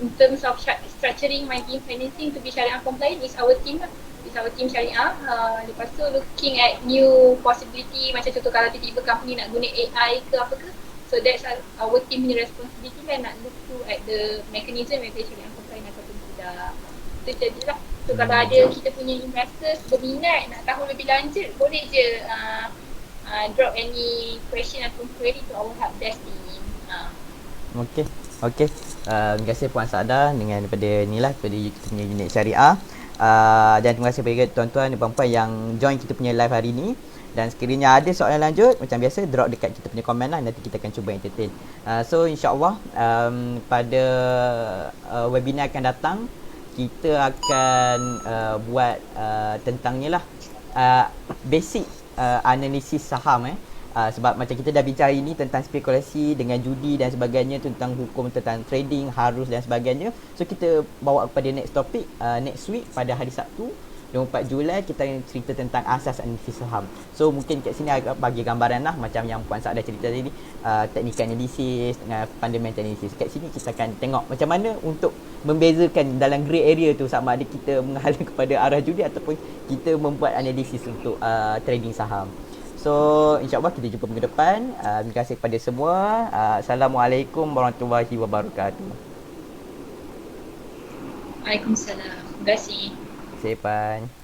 In terms of structuring margin financing to be Syariah compliant is our team lah. Is our team Syariah. Lepas tu looking at new possibility, macam contoh kalau tiba-tiba company nak guna AI ke apa ke, so that's our team punya responsibility lah, nak look to at the mechanism whether Syariah compliant ataupun tidak. Itu jadilah. So kalau ada kita punya investors berminat nak tahu lebih lanjut, boleh je drop any question atau query to our helpdesk team. Okey. Terima kasih Puan Saadah dengan daripada ni lah, daripada kita punya unit syariah. Dan terima kasih kepada tuan-tuan dan puan-puan yang join kita punya live hari ni. Dan sekiranya ada soalan lanjut, macam biasa drop dekat kita punya komen lah, nanti kita akan cuba entertain. So insyaAllah pada webinar akan datang, kita akan buat tentang ni lah, basic analisis saham sebab macam kita dah bincang hari ni tentang spekulasi dengan judi dan sebagainya, tentang hukum tentang trading, harus dan sebagainya. So kita bawa kepada next topic next week pada hari Sabtu 24 Julai, kita cerita tentang asas analisis saham. So mungkin kat sini agak bagi gambaran lah, macam yang Puan Saadah cerita tadi, technical analysis dengan fundamental analysis. Kat sini kita akan tengok macam mana untuk membezakan dalam grey area tu, sama ada kita mengalah kepada arah judi ataupun kita membuat analisis untuk trading saham. So insyaAllah kita jumpa minggu depan. Terima kasih kepada semua. Assalamualaikum warahmatullahi wabarakatuh. Waalaikumsalam. Terima kasih. Terima kasih Puan.